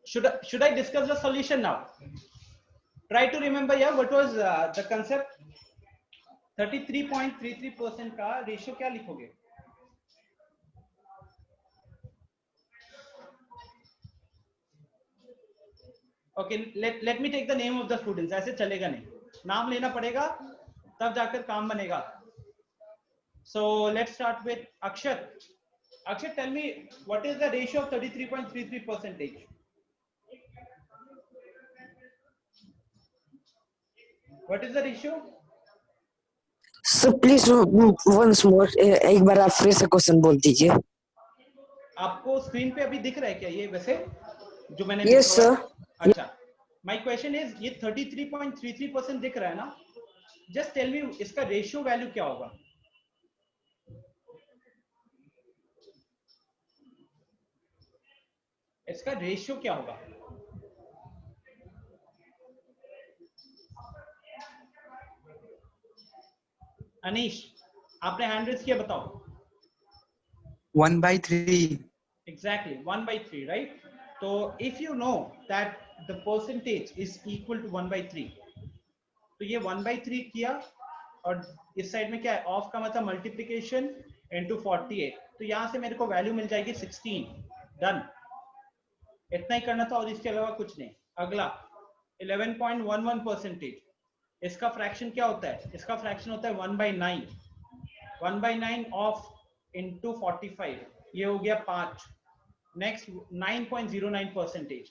Should I discuss the solution now? Try to remember here what was the concept. 33.33% का ratio क्या लिखोगे? Okay, let me take the name of the students. ऐसे चलेगा नहीं, नाम लेना पड़ेगा तब जाकर काम बनेगा. So let's start with Akshat. Akshat, tell me what is the ratio of 33.33%? What is the ratio? Sir please once more, एक बार आप फिर से क्वेश्चन बोल दीजिए. आपको स्क्रीन पे अभी दिख रहा है क्या ये वैसे जो मैंने यस सर. अच्छा, माय क्वेश्चन इज ये 33.33% दिख रहा है ना? जस्ट टेल मी इसका रेशियो वैल्यू क्या होगा? इसका रेशियो क्या होगा? अनीश, आपने हैंड रेज किया, बताओ. 1/3. Exactly, 1/3, right? So if you know that the percentage is equal to 1/3, तो ये 1/3 किया और इस साइड में क्या है, ऑफ का मतलब मल्टीप्लीकेशन इनटू 48, तो यहां से मेरे को वैल्यू मिल जाएगी 16. डन, इतना ही करना था और इसके अलावा कुछ नहीं. अगला 11.11%. इसका फ्रैक्शन क्या होता है? इसका फ्रैक्शन होता है 1/9. 1/9 ऑफ इंटू 45, ये हो गया 5. नेक्स्ट 9.09%.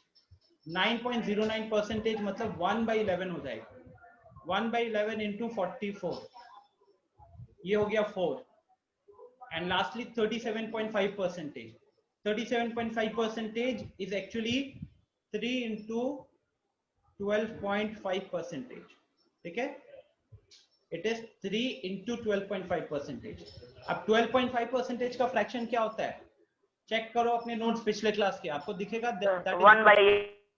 9.09% मतलब 1/11 हो जाएगा. 1/11 इंटू 44, ये हो गया 4. And lastly 37.5%. 37.5% is actually 3 into 12.5%. ठीक है, इट इज 3 into 12.5%. अब 12.5% का फ्रैक्शन क्या होता है? चेक करो अपने नोट्स पिछले क्लास के, आपको दिखेगा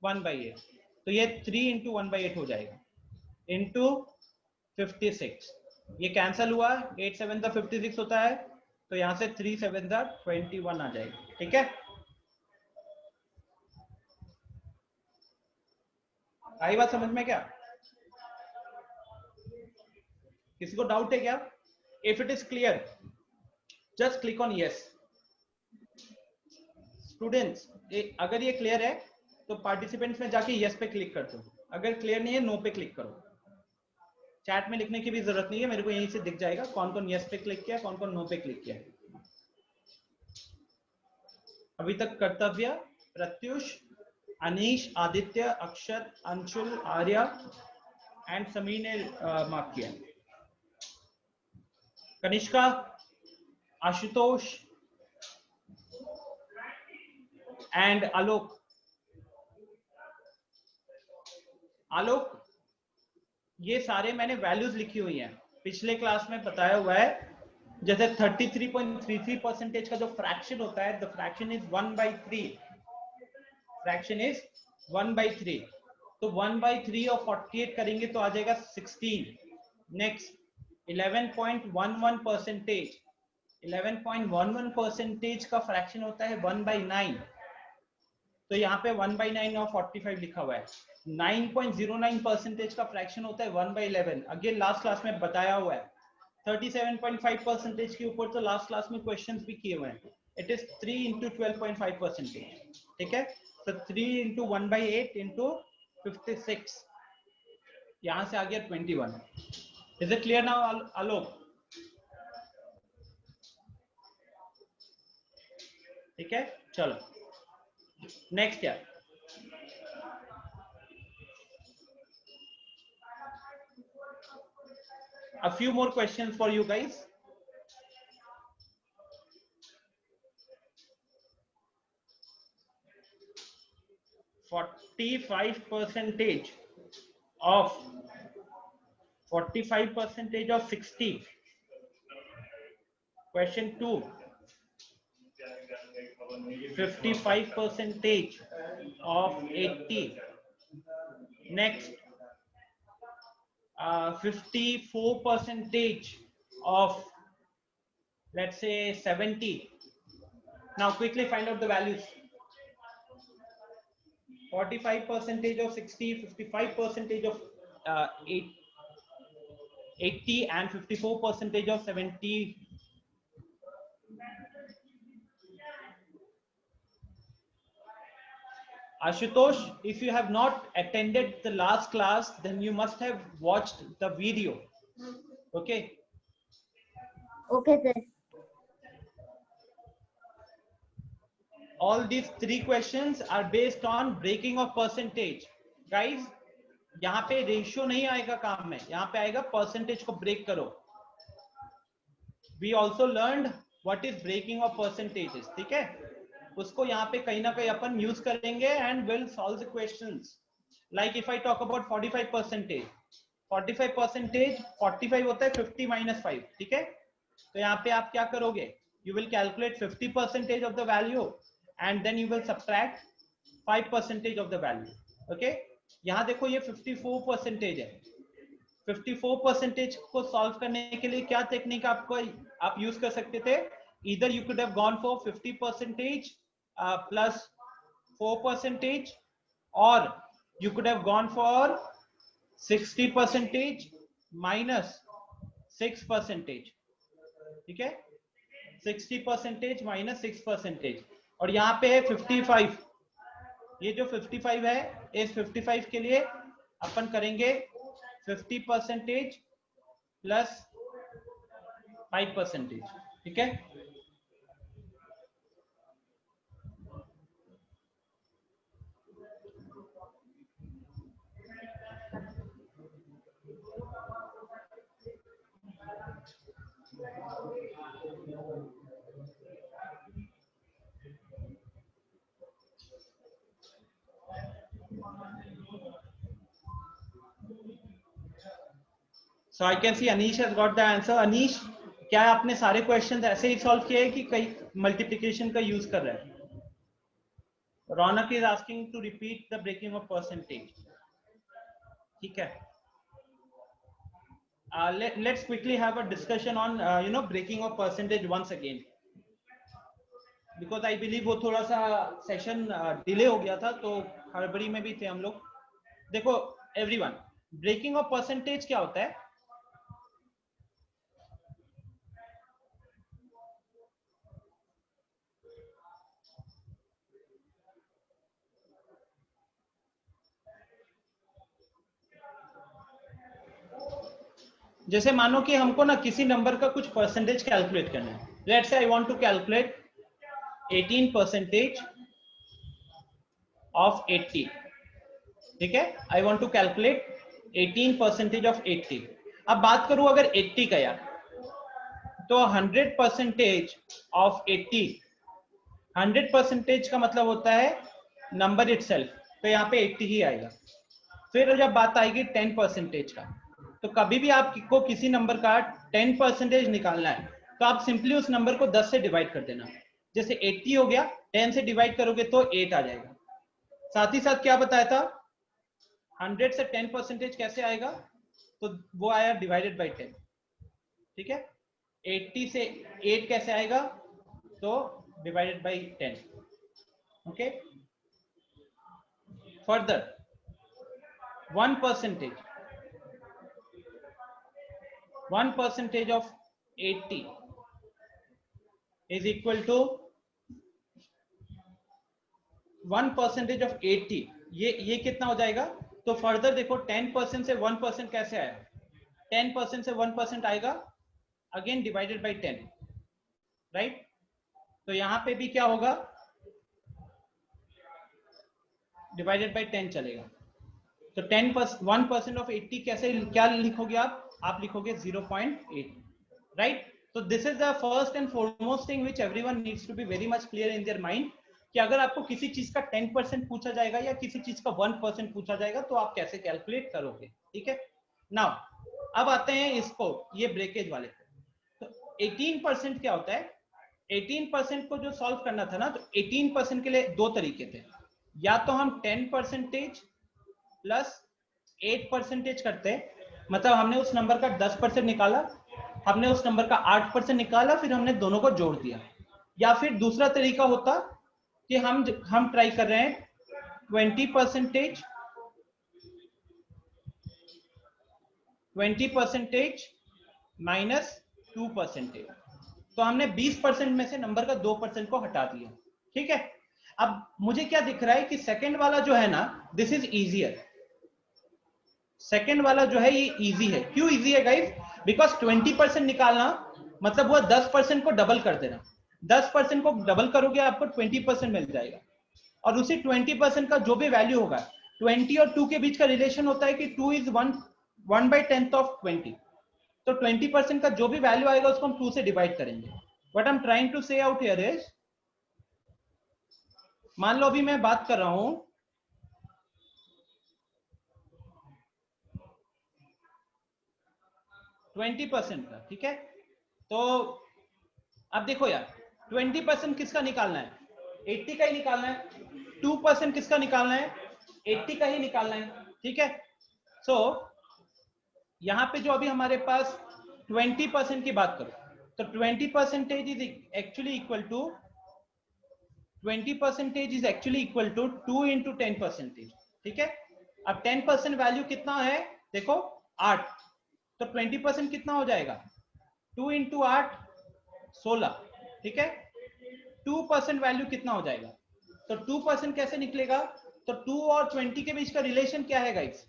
1/8. तो ये 3 into 1/8 हो जाएगा इंटू 56. ये कैंसल हुआ, 8 7 56 होता है, तो यहां से 3 7 21 आ जाएगा. ठीक है, आई बात समझ में? क्या किसी को डाउट है क्या? If it is clear just click on yes. Students, अगर ये क्लियर है तो पार्टिसिपेंट्स में जाके यस पे क्लिक कर दो. अगर क्लियर नहीं है नो पे क्लिक करो. चैट में लिखने की भी जरूरत नहीं है, मेरे को यहीं से दिख जाएगा कौन कौन यस पे क्लिक किया, कौन कौन नो पे क्लिक किया. अभी तक कर्तव्य, प्रत्युष, अनीश, आदित्य, अक्षत, अंशुल, आर्या एंड समीर ने मार्क किया. कनिष्का, आशुतोष एंड आलोक. आलोक, ये सारे मैंने वैल्यूज लिखी हुई हैं, पिछले क्लास में बताया हुआ है. जैसे 33.33% का जो फ्रैक्शन होता है, the fraction is 1/3. Fraction is 1/3. तो 1/3 और 48 करेंगे तो आ जाएगा 16. नेक्स्ट 11.11%. 11.11% का फ्रैक्शन होता है 1/9. तो यहाँ पे 1/9 और 45 लिखा हुआ है. 9.09% का फ्रैक्शन होता है 1/11. अगेन लास्ट क्लास में बताया हुआ है. 37.5% के ऊपर तो लास्ट क्लास में क्वेश्चंस भी किए हुए हैं. It is 3 into 12.5%. ठीक है, तो 3 into 1/8 into 56, यहां से आ गया 21. इज इट क्लियर नाउ आलोक? ठीक है, चलो नेक्स्ट क्या? A few more questions for you guys. (45% of 60). Question 2. 55% of 80. Next 54% of, let's say, 70. Now quickly find out the values. 45% of 60, 55% of 80, and 54% of 70. Ashutosh, if you have not attended the last class, then you must have watched the video. Okay. Okay, sir. All these three questions are based on breaking of percentage. Guys, यहाँ पे ratio नहीं आएगा काम में, यहाँ पे आएगा percentage को ब्रेक करो. We also learned what is breaking of percentages. ठीक है, उसको यहाँ पे कहीं ना कहीं अपन यूज करेंगे and will solve the questions. Like if I talk about 45%, 45% होता है 50 minus 5. ठीक है, तो यहाँ पे आप क्या करोगे? You will calculate 50% of the value and then you will subtract 5% of the value. Okay, यहाँ देखो ये 54% है. 54% को सॉल्व करने के लिए क्या टेक्निक आपको आप यूज कर सकते थे? Either you could have gone for 50% plus 4%, or you could have gone for 60% minus 6%. ठीक है, 60% minus 6%, और यहाँ पे है 55. ये जो 55 है, इस 55 के लिए अपन करेंगे 50% प्लस 5%. ठीक है, so I can see Anish has got the answer. Anish, क्या आपने सारे क्वेश्चंस ऐसे ही सॉल्व किए हैं कि कई मल्टीप्लिकेशन का यूज कर रहे हैं? Raunak is asking to repeat the breaking of percentage. ठीक है, let's quickly have a discussion on breaking of percentage once again, because I believe वो थोड़ा सा सेशन डिले हो गया था, तो हड़बड़ी में भी थे हम लोग. देखो एवरीवन, ब्रेकिंग ऑफ परसेंटेज क्या होता है? जैसे मानो कि हमको ना किसी नंबर का कुछ परसेंटेज कैलकुलेट करना है. Let's say I want to calculate 18% of 80. ठीक है, I want to calculate 18% of 80. अब बात करूं अगर 80 का यार, तो 100% ऑफ 80, 100% का मतलब होता है नंबर इटसेल्फ, तो यहाँ पे 80 ही आएगा. फिर जब बात आएगी 10% का, तो कभी भी आपको किसी नंबर का 10% निकालना है, तो आप सिंपली उस नंबर को 10 से डिवाइड कर देना. जैसे 80 हो गया, 10 से डिवाइड करोगे तो 8 आ जाएगा. साथ ही साथ क्या बताया था, 100 से 10% कैसे आएगा? तो वो आया डिवाइडेड बाय 10. ठीक है, 80 से 8 कैसे आएगा? तो divided by 10. Okay, further 1% of 80 is equal to 1% of 80. ये कितना हो जाएगा? तो फर्दर देखो 10% से 1% कैसे आया? 10% से 1% आएगा, अगेन डिवाइडेड बाय 10, राइट? तो यहां पे भी क्या होगा? डिवाइडेड बाय 10 चलेगा. तो 1% ऑफ 80 कैसे क्या लिखोगे आप लिखोगे 0.8, राइट? तो this is the first and foremost thing which everyone needs to be very much clear in their mind, कि अगर आपको किसी चीज का 10% पूछा जाएगा या किसी चीज का 1% पूछा जाएगा, तो आप कैसे कैलकुलेट करोगे. ठीक है, नाउ अब आते हैं इसको, ये ब्रेकेज वाले. तो 18% क्या होता है? 18% को जो सॉल्व करना था ना, तो 18% के लिए दो तरीके थे. या तो हम 10% प्लस 8% करते, मतलब हमने उस नंबर का 10% निकाला, हमने उस नंबर का 8% निकाला, फिर हमने दोनों को जोड़ दिया। या फिर दूसरा तरीका होता कि हम ट्राई कर रहे हैं 20% माइनस 2%, तो हमने 20% में से नंबर का 2% को हटा दिया। ठीक है, अब मुझे क्या दिख रहा है कि सेकंड वाला जो है ना, दिस इज इजियर। सेकंड वाला जो है ये इजी है। क्यों इजी है गाइस? बिकॉज 20% निकालना मतलब वो 10% को डबल कर देना। 10% को डबल करोगे आपको 20% मिल जाएगा, और उसी 20% का जो भी वैल्यू होगा, 20 और 2 के बीच का रिलेशन होता है कि 2 इज 1/10 ऑफ 20, तो 20% का जो भी वैल्यू आएगा उसको हम 2 से डिवाइड करेंगे। What I am trying to say out here is, मान लो अभी मैं बात कर रहा हूं 20% का, ठीक है? तो अब देखो यार, 20% किसका निकालना है? 80 का ही निकालना है। 2% किसका निकालना है? 80 का ही निकालना है। ठीक है, सो यहां पे जो अभी हमारे पास 20% की बात करो, तो 20% is actually equal to 20% is actually equal to 2 into 10%। ठीक है, अब 10% वैल्यू कितना है? देखो 8, तो 20% कितना हो जाएगा? 2 इंटू 8 16। ठीक है, 2% वैल्यू कितना हो जाएगा? तो 2% कैसे निकलेगा? तो 2 और 20 के बीच का रिलेशन क्या है गाइस?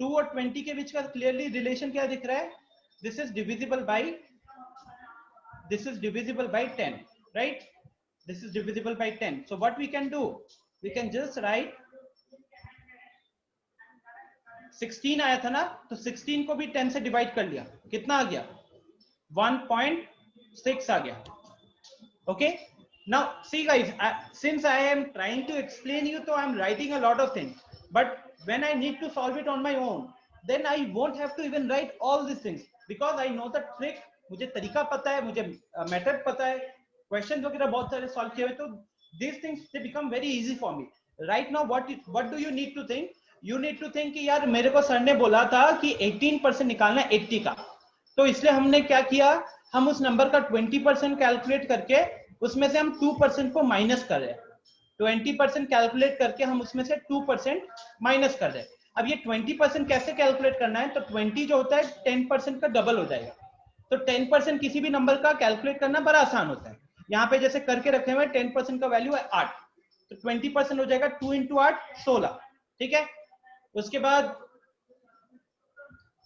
2 और 20 के बीच का क्लियरली रिलेशन क्या दिख रहा है? This is divisible by 10, right? This is divisible by 10. So what we can do? We can just write 16 आया था ना, तो 16 को भी 10 से डिवाइड कर लिया, कितना आ गया? 1.6 आ गया। Okay, now see guys, since I am trying to explain you, so I am writing a lot of things, but when I need to solve it on my own, then I won't have to even write all these things, because I know the trick, मुझे तरीका पता है, मुझे method पता है, question वगैरह बहुत सारे सॉल्व किए हुए, तो these things they become very easy for me right now. What do you need to think? You need to think कि यार मेरे को सर ने बोला था कि 18% निकालना है 80 का, तो इसलिए हमने क्या किया, हम उस नंबर का 20% कैलकुलेट करके उसमें से हम 2% को माइनस कर रहे हैं। 20% कैलकुलेट करके हम उसमें से 2% माइनस कर रहे हैं। अब ये 20% कैसे कैलकुलेट करना है? तो 20 जो होता है 10% का डबल हो जाएगा, तो 10% किसी भी नंबर का कैलकुलेट करना बड़ा आसान होता है। यहाँ पे जैसे करके रखे हुए 10% का वैल्यू है 8, तो 20% हो जाएगा 2 इंटू 8 16। ठीक है, उसके बाद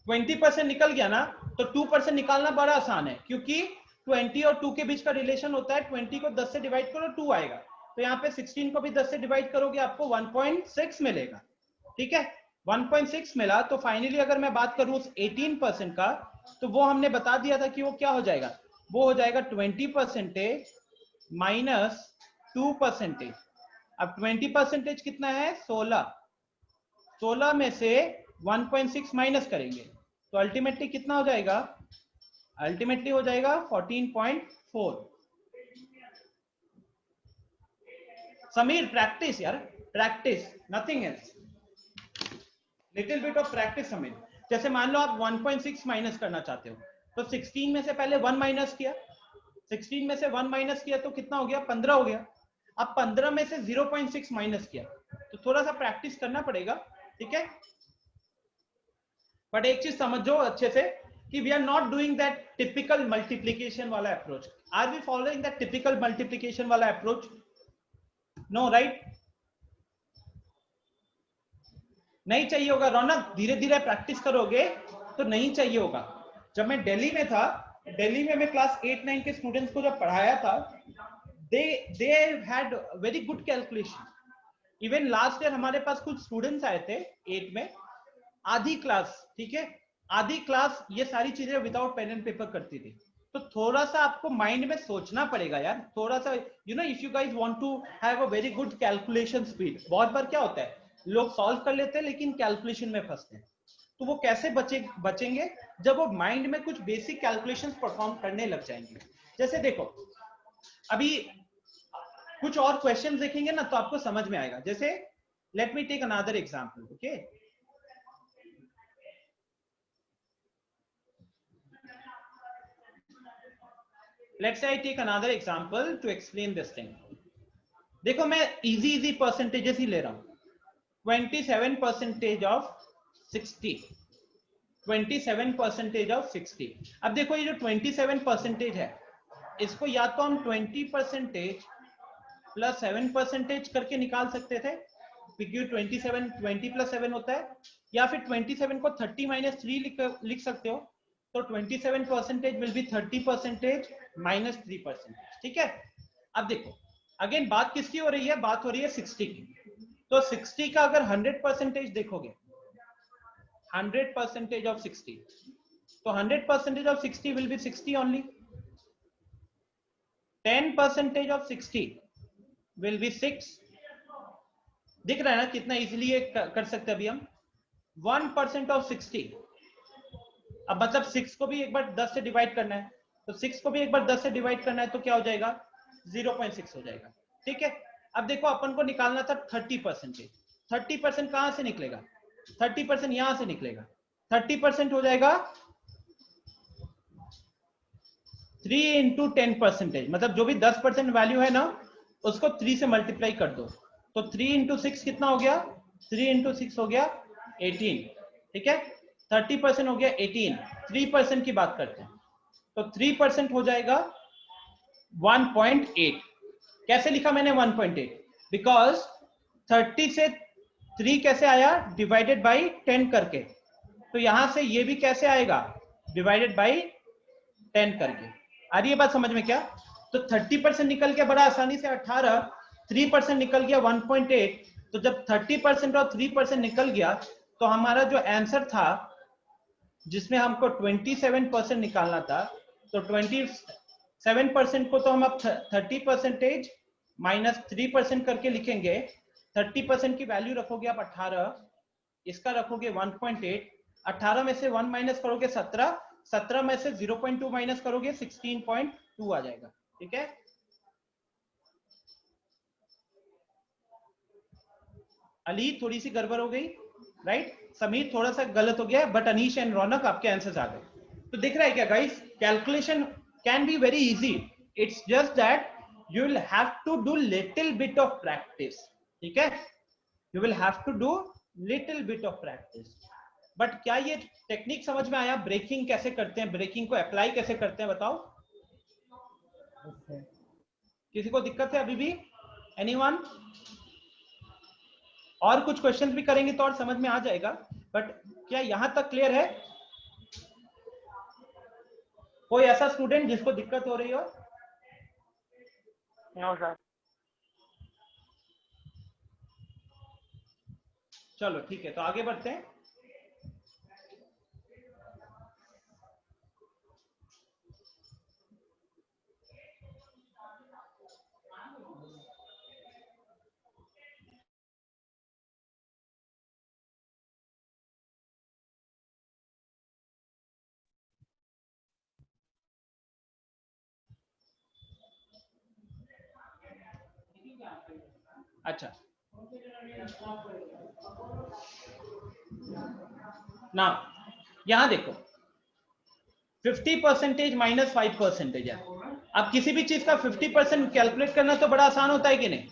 20% निकल गया ना, तो 2% निकालना बड़ा आसान है, क्योंकि 20 और 2 के बीच का रिलेशन होता है 20 को 10 से डिवाइड करो 2 आएगा, तो यहाँ पे 16 को भी 10 से डिवाइड करोगे आपको 1.6 मिलेगा। ठीक है, 1.6 मिला, तो फाइनली अगर मैं बात करूं उस 18% का, तो वो हमने बता दिया था कि वो क्या हो जाएगा, वो हो जाएगा 20% माइनस 2%। अब 20% कितना है? 16। 16 में से 1.6 माइनस करेंगे, तो अल्टीमेटली कितना हो जाएगा? अल्टीमेटली हो जाएगा 14.4। समीर प्रैक्टिस यार, practice, nothing else, little bit of practice Sameer. जैसे मान लो आप 1.6 माइनस करना चाहते हो, तो 16 में से पहले 1 माइनस किया, 16 में से 1 माइनस किया तो कितना हो गया? 15 हो गया। अब 15 में से 0.6 माइनस किया, तो थोड़ा सा प्रैक्टिस करना पड़ेगा। ठीक है, बट एक चीज समझो अच्छे से कि we are not doing that typical multiplication वाला approach. Are we following that typical multiplication वाला अप्रोच? No, right? नहीं चाहिए होगा रौनक, धीरे धीरे प्रैक्टिस करोगे तो नहीं चाहिए होगा। जब मैं दिल्ली में था, दिल्ली में मैं क्लास 8-9 के स्टूडेंट्स को जब पढ़ाया था, they had very good calculation. Even last year हमारे पास कुछ स्टूडेंट्स आए थे 8 में, आधी क्लास, ठीक है, आधी क्लास ये सारी चीजें विदाउट पेन एंड पेपर करती थी। तो थोड़ा सा आपको माइंड में सोचना पड़ेगा यार, थोड़ा सा, you know, if you guys want to have a very good calculation speed. बहुत बार क्या होता है, लोग सॉल्व कर लेते हैं लेकिन कैलकुलेशन में फंसते हैं, तो वो कैसे बचेंगे? जब वो माइंड में कुछ बेसिक कैलकुलेशंस परफॉर्म करने लग जाएंगे। जैसे देखो, अभी कुछ और क्वेश्चन देखेंगे ना तो आपको समझ में आएगा। जैसे let me take another example, okay? Let's say I take another example to explain this thing. देखो मैं इजी परसेंटेजेस ही ले रहा हूं। 27% ऑफ 60, 27% ऑफ 60। अब देखो ये जो 27% है, इसको या तो हम 20% प्लस 7% करके निकाल सकते थे, क्योंकि 27 20 प्लस 7 होता है, या फिर 27 को 30 माइनस 3 लिख सकते हो। तो 27% विल बी 30% माइनस 3%। ठीक है। अब देखो अगेन बात किसकी हो रही है, बात हो रही है 60 की। तो 60 का अगर 100% देखोगे, 100% ऑफ 60, तो 100% of 60 will be 60 only. 10% of 60 will be 6। दिख रहा है ना कितना इजीली ये कर सकते हैं अभी हम। 1% ऑफ 60, अब मतलब 6 को भी एक बार 10 से डिवाइड करना है, तो 6 को भी एक बार 10 से डिवाइड करना है, तो क्या हो जाएगा 0.6 हो जाएगा। ठीक है। अब देखो अपन को निकालना था 30%। 30% कहां से निकलेगा, 30% यहां से निकलेगा। 30% हो जाएगा 3 इंटू 10%, मतलब जो भी 10% वैल्यू है ना, उसको 3 से मल्टीप्लाई कर दो। तो 3 इंटू 6 कितना हो गया, 3 इंटू 6 हो गया 18। ठीक है। 30% हो गया 18। 3% की बात करते हैं, तो 3% हो जाएगा 1.8। कैसे लिखा मैंने 1.8, बिकॉज 30 से 3 कैसे आया, डिवाइडेड बाई 10 करके। तो यहां से ये भी कैसे आएगा, डिवाइडेड बाई 10 करके। आ रही है बात समझ में क्या। तो 30% निकल गया बड़ा आसानी से 18, 3% निकल गया 1.8। तो जब 30% और 3% निकल गया, तो हमारा जो आंसर था जिसमें हमको 27% निकालना था, तो 27% को तो हम अब 30% माइनस 3% करके लिखेंगे। 30% की वैल्यू रखोगे आप 18, इसका रखोगे 1.8, 18 में से 1 माइनस करोगे 17, 17 में से 0.2 माइनस करोगे 16.2 आ जाएगा। ठीक है। अली थोड़ी सी गड़बड़ हो गई, राइट। समीर थोड़ा सा गलत हो गया, बट अनीश एंड रौनक आपके आंसर्स आ गए। तो दिख रहा है क्या guys, calculation can be very easy, it's just that you will have to do little bit of practice. ठीक है, you will have to do little bit of practice. But क्या ये टेक्निक समझ में आया, ब्रेकिंग कैसे करते हैं, ब्रेकिंग को अप्लाई कैसे करते हैं, बताओ। किसी को दिक्कत है अभी भी, एनीवन? और कुछ क्वेश्चंस भी करेंगे तो और समझ में आ जाएगा, बट क्या यहां तक क्लियर है? कोई ऐसा स्टूडेंट जिसको दिक्कत हो रही हो? No sir. चलो ठीक है, तो आगे बढ़ते हैं। अच्छा ना, यहां देखो 50% माइनस 5% है। अब किसी भी चीज का 50% कैलकुलेट करना तो बड़ा आसान होता है कि नहीं,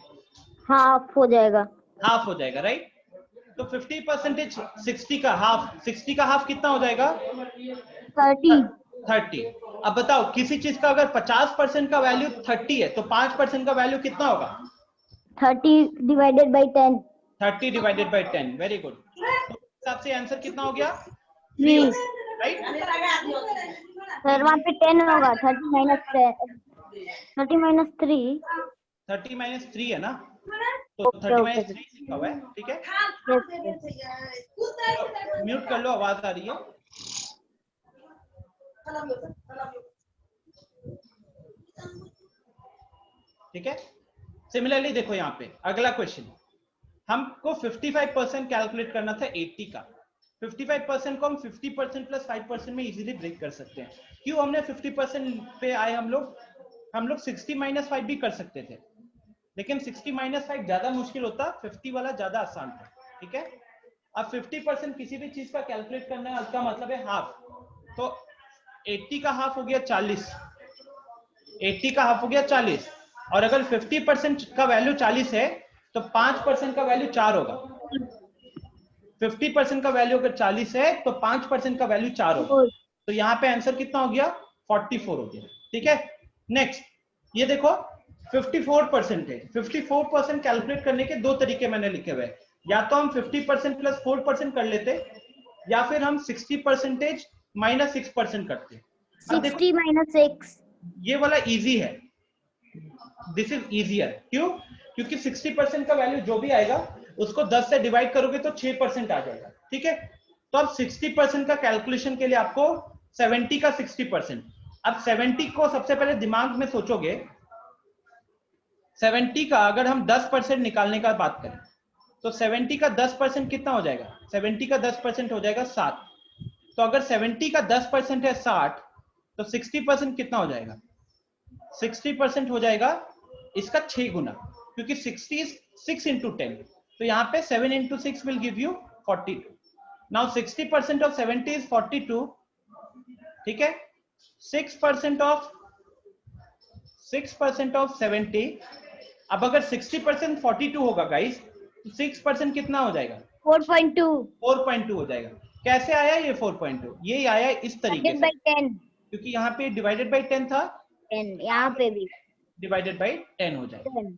हाफ हो जाएगा। हाफ हो जाएगा, राइट। तो 50% 60 का हाफ, 60 का हाफ कितना हो जाएगा, 30। 30। अब बताओ किसी चीज का अगर 50% का वैल्यू 30 है, तो 5% का वैल्यू कितना होगा, 30 divided by 10। 30 divided by 10। Very good. तो हिसाब से आंसर कितना हो गया, 3 हो 3। गया, राइट। सर वहाँ पे 10 होगा, 30 माइनस 10, 30 माइनस 3। 30 माइनस 3 है ना, तो 30 माइनस 3 लिखा हुआ है। ठीक है, तो म्यूट कर लो, आवाज आ रही है। ठीक है। सिमिलरली देखो यहाँ पे अगला क्वेश्चन, हमको 55% कैलकुलेट करना था 80 का। 55% को हम 50% प्लस 5% में इजीली ब्रेक कर सकते हैं। क्यों हमने 50% पे आए, हम लोग 60 माइनस 5 भी कर सकते थे, लेकिन 60 माइनस 5 ज्यादा मुश्किल होता, 50 वाला ज्यादा आसान था। ठीक है। अब 50% किसी भी चीज का कैलकुलेट करना है, उसका मतलब है हाफ। तो 80 का हाफ हो गया 40, 80 का हाफ हो गया 40, और अगर 50% का वैल्यू 40 है तो 5% का वैल्यू 4 होगा। 50% का वैल्यू अगर 40 है तो 5% का वैल्यू 4 होगा। 4। तो यहाँ पे आंसर कितना हो गया? 44 हो गया। ठीक है, नेक्स्ट ये देखो 54%। 54% कैलकुलेट करने के दो तरीके मैंने लिखे हुए हैं, या तो हम 50% प्लस 4% कर लेते, या फिर हम 60% माइनस 6% करते। अब देखो 60 minus 6. ये वाला इजी है, दिस इज इजियर। क्यों? क्योंकि 60% का वैल्यू जो भी आएगा उसको 10 से डिवाइड करोगे तो 6% आ जाएगा। ठीक है, तो अब 60% का कैलकुलेशन के लिए आपको 70 का 60%। अब 70 को सबसे पहले दिमाग में सोचोगे, 70 का अगर हम 10% निकालने का बात करें तो 70 का 10% कितना हो जाएगा? 70 का 10% हो जाएगा 60। तो अगर 70 का 10% है 60, तो 60% कितना हो जाएगा? 60% हो जाएगा इसका 6 गुना, क्योंकि 60 is 6 into 10। तो यहाँ पे 7 into 6 will give you 42। Now 60% of 70 is 42। ठीक है, 6% of 70। अब अगर 60% 42 होगा गाइस, तो 6% कितना हो जाएगा? 4.2. 4.2 हो जाएगा। कैसे आया ये 4.2? ये आया इस तरीके Divided से, by 10. क्योंकि यहाँ पे डिवाइडेड बाई 10 था, 10. यहाँ पे भी डिवाइडेड बाई 10 हो जाएगा। 10.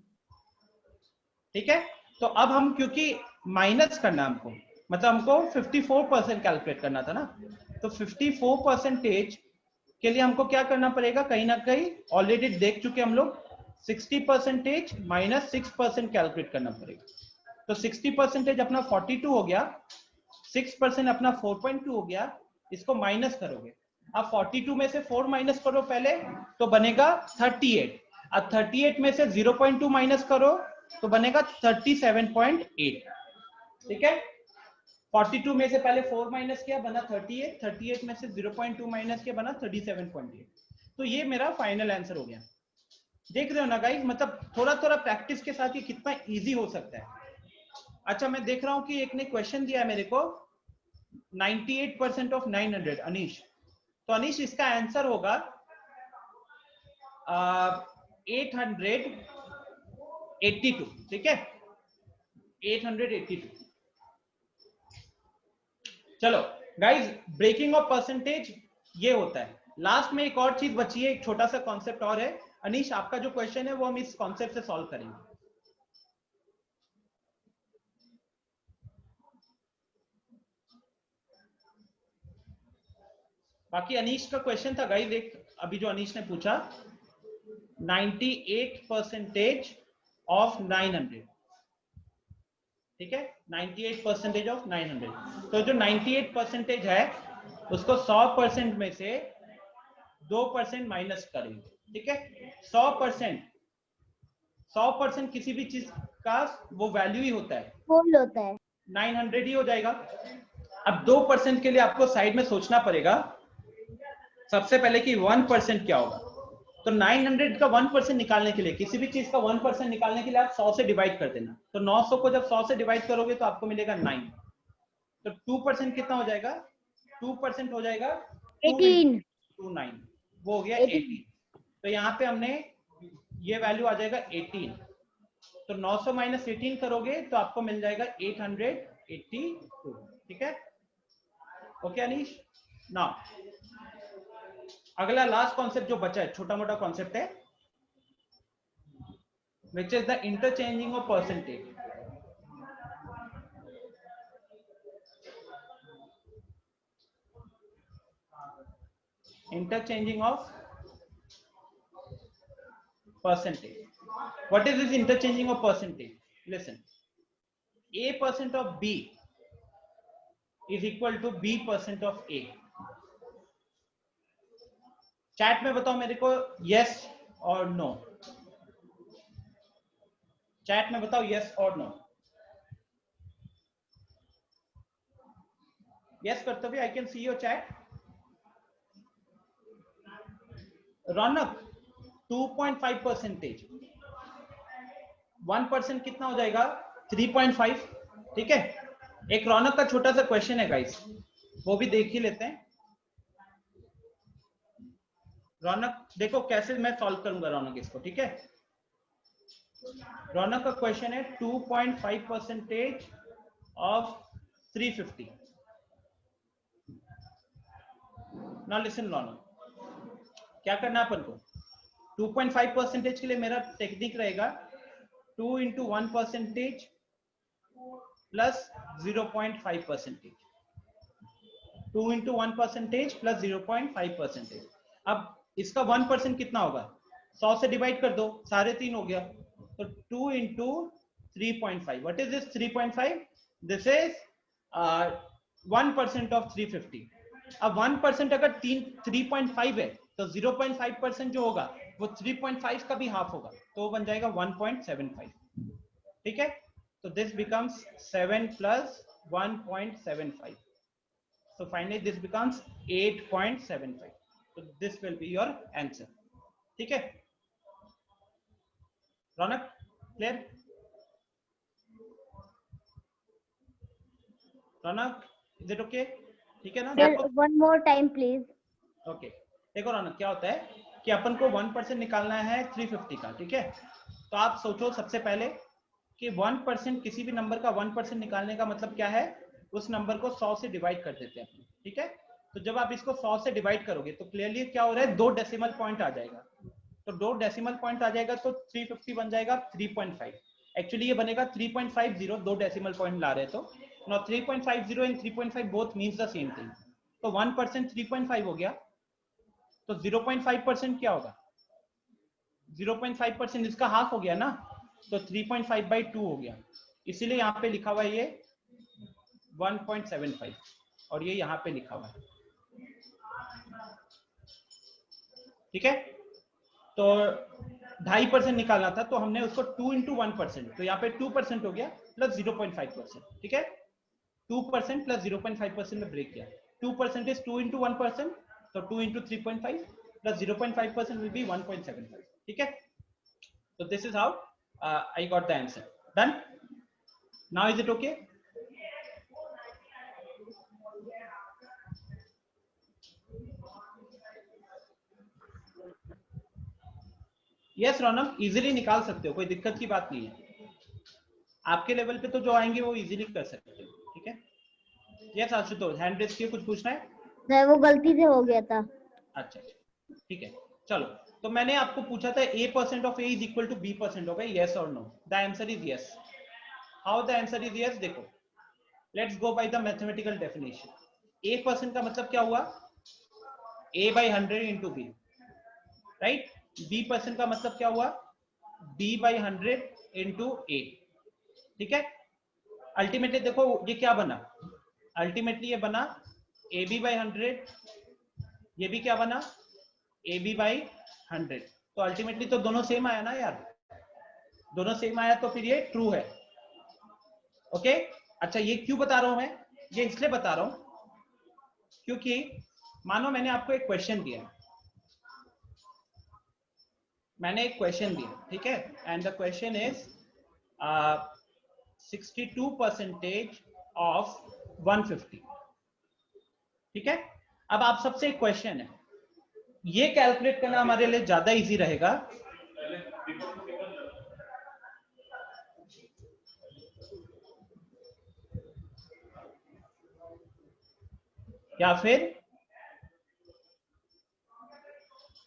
ठीक है, तो अब हम क्योंकि माइनस करना हमको, मतलब हमको 54% कैलकुलेट करना था ना, तो 54% के लिए हमको क्या करना पड़ेगा? कहीं ना कहीं ऑलरेडी देख चुके हम लोग, 60% माइनस 6% कैलकुलेट करना पड़ेगा। तो 60% अपना 42 हो गया, 6% अपना 4.2 हो गया, इसको माइनस करोगे। अब 42 में से 4 माइनस करो पहले, तो बनेगा 38। अब 38 में से 0.2 माइनस करो तो बनेगा 37.8। ठीक है, 42 में से पहले 4 माइनस किया, बना 38। 38 में से 0.2 माइनस किया, बना 37.8। तो ये मेरा फाइनल आंसर हो गया। देख रहे हो ना गाइस, मतलब थोड़ा थोड़ा प्रैक्टिस के साथ ये कितना इजी हो सकता है। अच्छा, मैं देख रहा हूं कि एक ने क्वेश्चन दिया है मेरे को, 98% ऑफ 900। अनीश, तो अनीश इसका आंसर होगा 882। ठीक है, 882। चलो गाइस, ब्रेकिंग ऑफ परसेंटेज ये होता है। लास्ट में एक और चीज बची है, एक छोटा सा कॉन्सेप्ट और है। अनीश, आपका जो क्वेश्चन है वो हम इस कॉन्सेप्ट से सॉल्व करेंगे। बाकी अनीश का क्वेश्चन था गाइस, एक अभी जो अनीश ने पूछा, 98% ऑफ 900। ठीक है, 98% ऑफ 900। तो जो 98% है उसको 100% में से 2% माइनस करेंगे। ठीक है, 100% किसी भी चीज का वो वैल्यू ही होता है, होल होता है 900 ही हो जाएगा। अब 2% के लिए आपको साइड में सोचना पड़ेगा सबसे पहले कि 1% क्या होगा। तो 900 का 1% निकालने के लिए, किसी भी चीज का 1% निकालने के लिए आप 100 से डिवाइड कर देना। तो 900 को जब 100 से डिवाइड करोगे तो आपको मिलेगा 9। तो 2% कितना हो जाएगा? 2% हो जाएगा 2 18 2 9, वो हो गया 18। तो यहाँ पे हमने ये वैल्यू आ जाएगा 18। तो 900 माइनस 18 करोगे तो आपको मिल जाएगा 882। ठीक है, ओके अनीश। नाउ अगला लास्ट कॉन्सेप्ट जो बचा है, छोटा मोटा कॉन्सेप्ट है, which is the interchanging of percentage। Interchanging of percentage। What is this interchanging of percentage? Listen, A% of B is equal to B% of A। Chat में बताओ मेरे को yes और no। चैट में बताओ yes और no। yes कर्तव्य, I can see your chat। रौनक 2.5%। 1% कितना हो जाएगा? 3.5। ठीक है, एक रौनक का छोटा सा क्वेश्चन है गाइस, वो भी देख ही लेते हैं। रौनक देखो कैसे मैं सॉल्व करूंगा रौनक इसको, ठीक है। रौनक का क्वेश्चन है 2.5% ऑफ 350। नाउ लिसन रौनक, क्या करना अपन को, 2.5% के लिए मेरा टेक्निक रहेगा 2 into 1% प्लस 0.5%, 2 into 1% प्लस 0.5%। अब इसका 1% कितना होगा, 100 से डिवाइड कर दो, 3.5 हो गया, तो 2 into 3.5, what is this 3.5, this is 1% of 350। अब 1% अगर 3.5 है तो 0.5% जो होगा वो 3.5 का भी हाफ होगा, तो वो बन जाएगा 1.75, ठीक है। तो this becomes 7 plus 1.75, so finally this becomes 8.75, so this will be your answer, ठीक है। Raunak clear, Raunak is it okay, ठीक है ना। Sir, one more time, please. Okay देखो रौनक, क्या होता है कि अपन को 1% निकालना है 350 का, ठीक है। तो आप सोचो सबसे पहले कि 1%, किसी भी नंबर का 1% निकालने का मतलब क्या है, उस नंबर को 100 से डिवाइड कर देते हैं, ठीक है। तो जब आप इसको 100 से डिवाइड करोगे तो क्लियरली क्या हो रहा है, 2 डेसिमल पॉइंट आ जाएगा, तो 2 डेसिमल पॉइंट आ जाएगा तो 350 बन जाएगा 3.5। एक्चुअली ये बनेगा 3.50, 2 डेसिमल पॉइंट ला रहे हैं, तो now 3.50 and 3.5 both means the same thing, तो 1% 3.5 हो गया, तो 0.5% क्या होगा, 0.5% इसका हाफ हो गया ना, तो 3.5/2 हो गया, इसीलिए यहाँ पे लिखा हुआ है ये 1.75 और ये यहाँ पे लिखा हुआ है, ठीक है। तो 2.5% निकालना था, तो हमने उसको 2 into 1%, तो यहाँ पे 2% हो गया प्लस 0.5%, ठीक है। 2% प्लस 0.5% में ब्रेक किया, 2% इज 2 into 1%, तो 2 into 3.5 प्लस 0.5% will be 1.75, ठीक है। So this is how I got the answer. Done? Now is it okay? Yes Raunak, easily निकाल सकते हो, कोई दिक्कत की बात नहीं है, आपके लेवल पे तो जो आएंगे वो इजीली कर सकते हो, ठीक है। यस आशुतोष, हैंड रेज किए, कुछ पूछना है। सर वो गलती से हो गया था। अच्छा ठीक है, चलो। तो मैंने आपको पूछा था A% of A is equal to B% of A, yes or no? The answer is yes. How the answer is yes? देखो, let's go by the mathematical definition. A% का मतलब क्या हुआ, A by 100 into B, right? B% का मतलब क्या हुआ, B by 100 into A, ठीक है। अल्टीमेटली देखो ये क्या बना, अल्टीमेटली ये बना AB by 100, ये भी क्या बना AB by 100, तो अल्टीमेटली तो दोनों सेम आया ना यार, दोनों सेम आया तो फिर ये ट्रू है, ओके। अच्छा ये क्यों बता रहा हूं मैं, ये इसलिए बता रहा हूं क्योंकि मानो मैंने आपको एक क्वेश्चन दिया, मैंने एक क्वेश्चन दिया, ठीक है, and the question is 62% of 150, ठीक है। अब आप सबसे एक क्वेश्चन है, ये कैलकुलेट करना हमारे लिए ज्यादा इजी रहेगा या फिर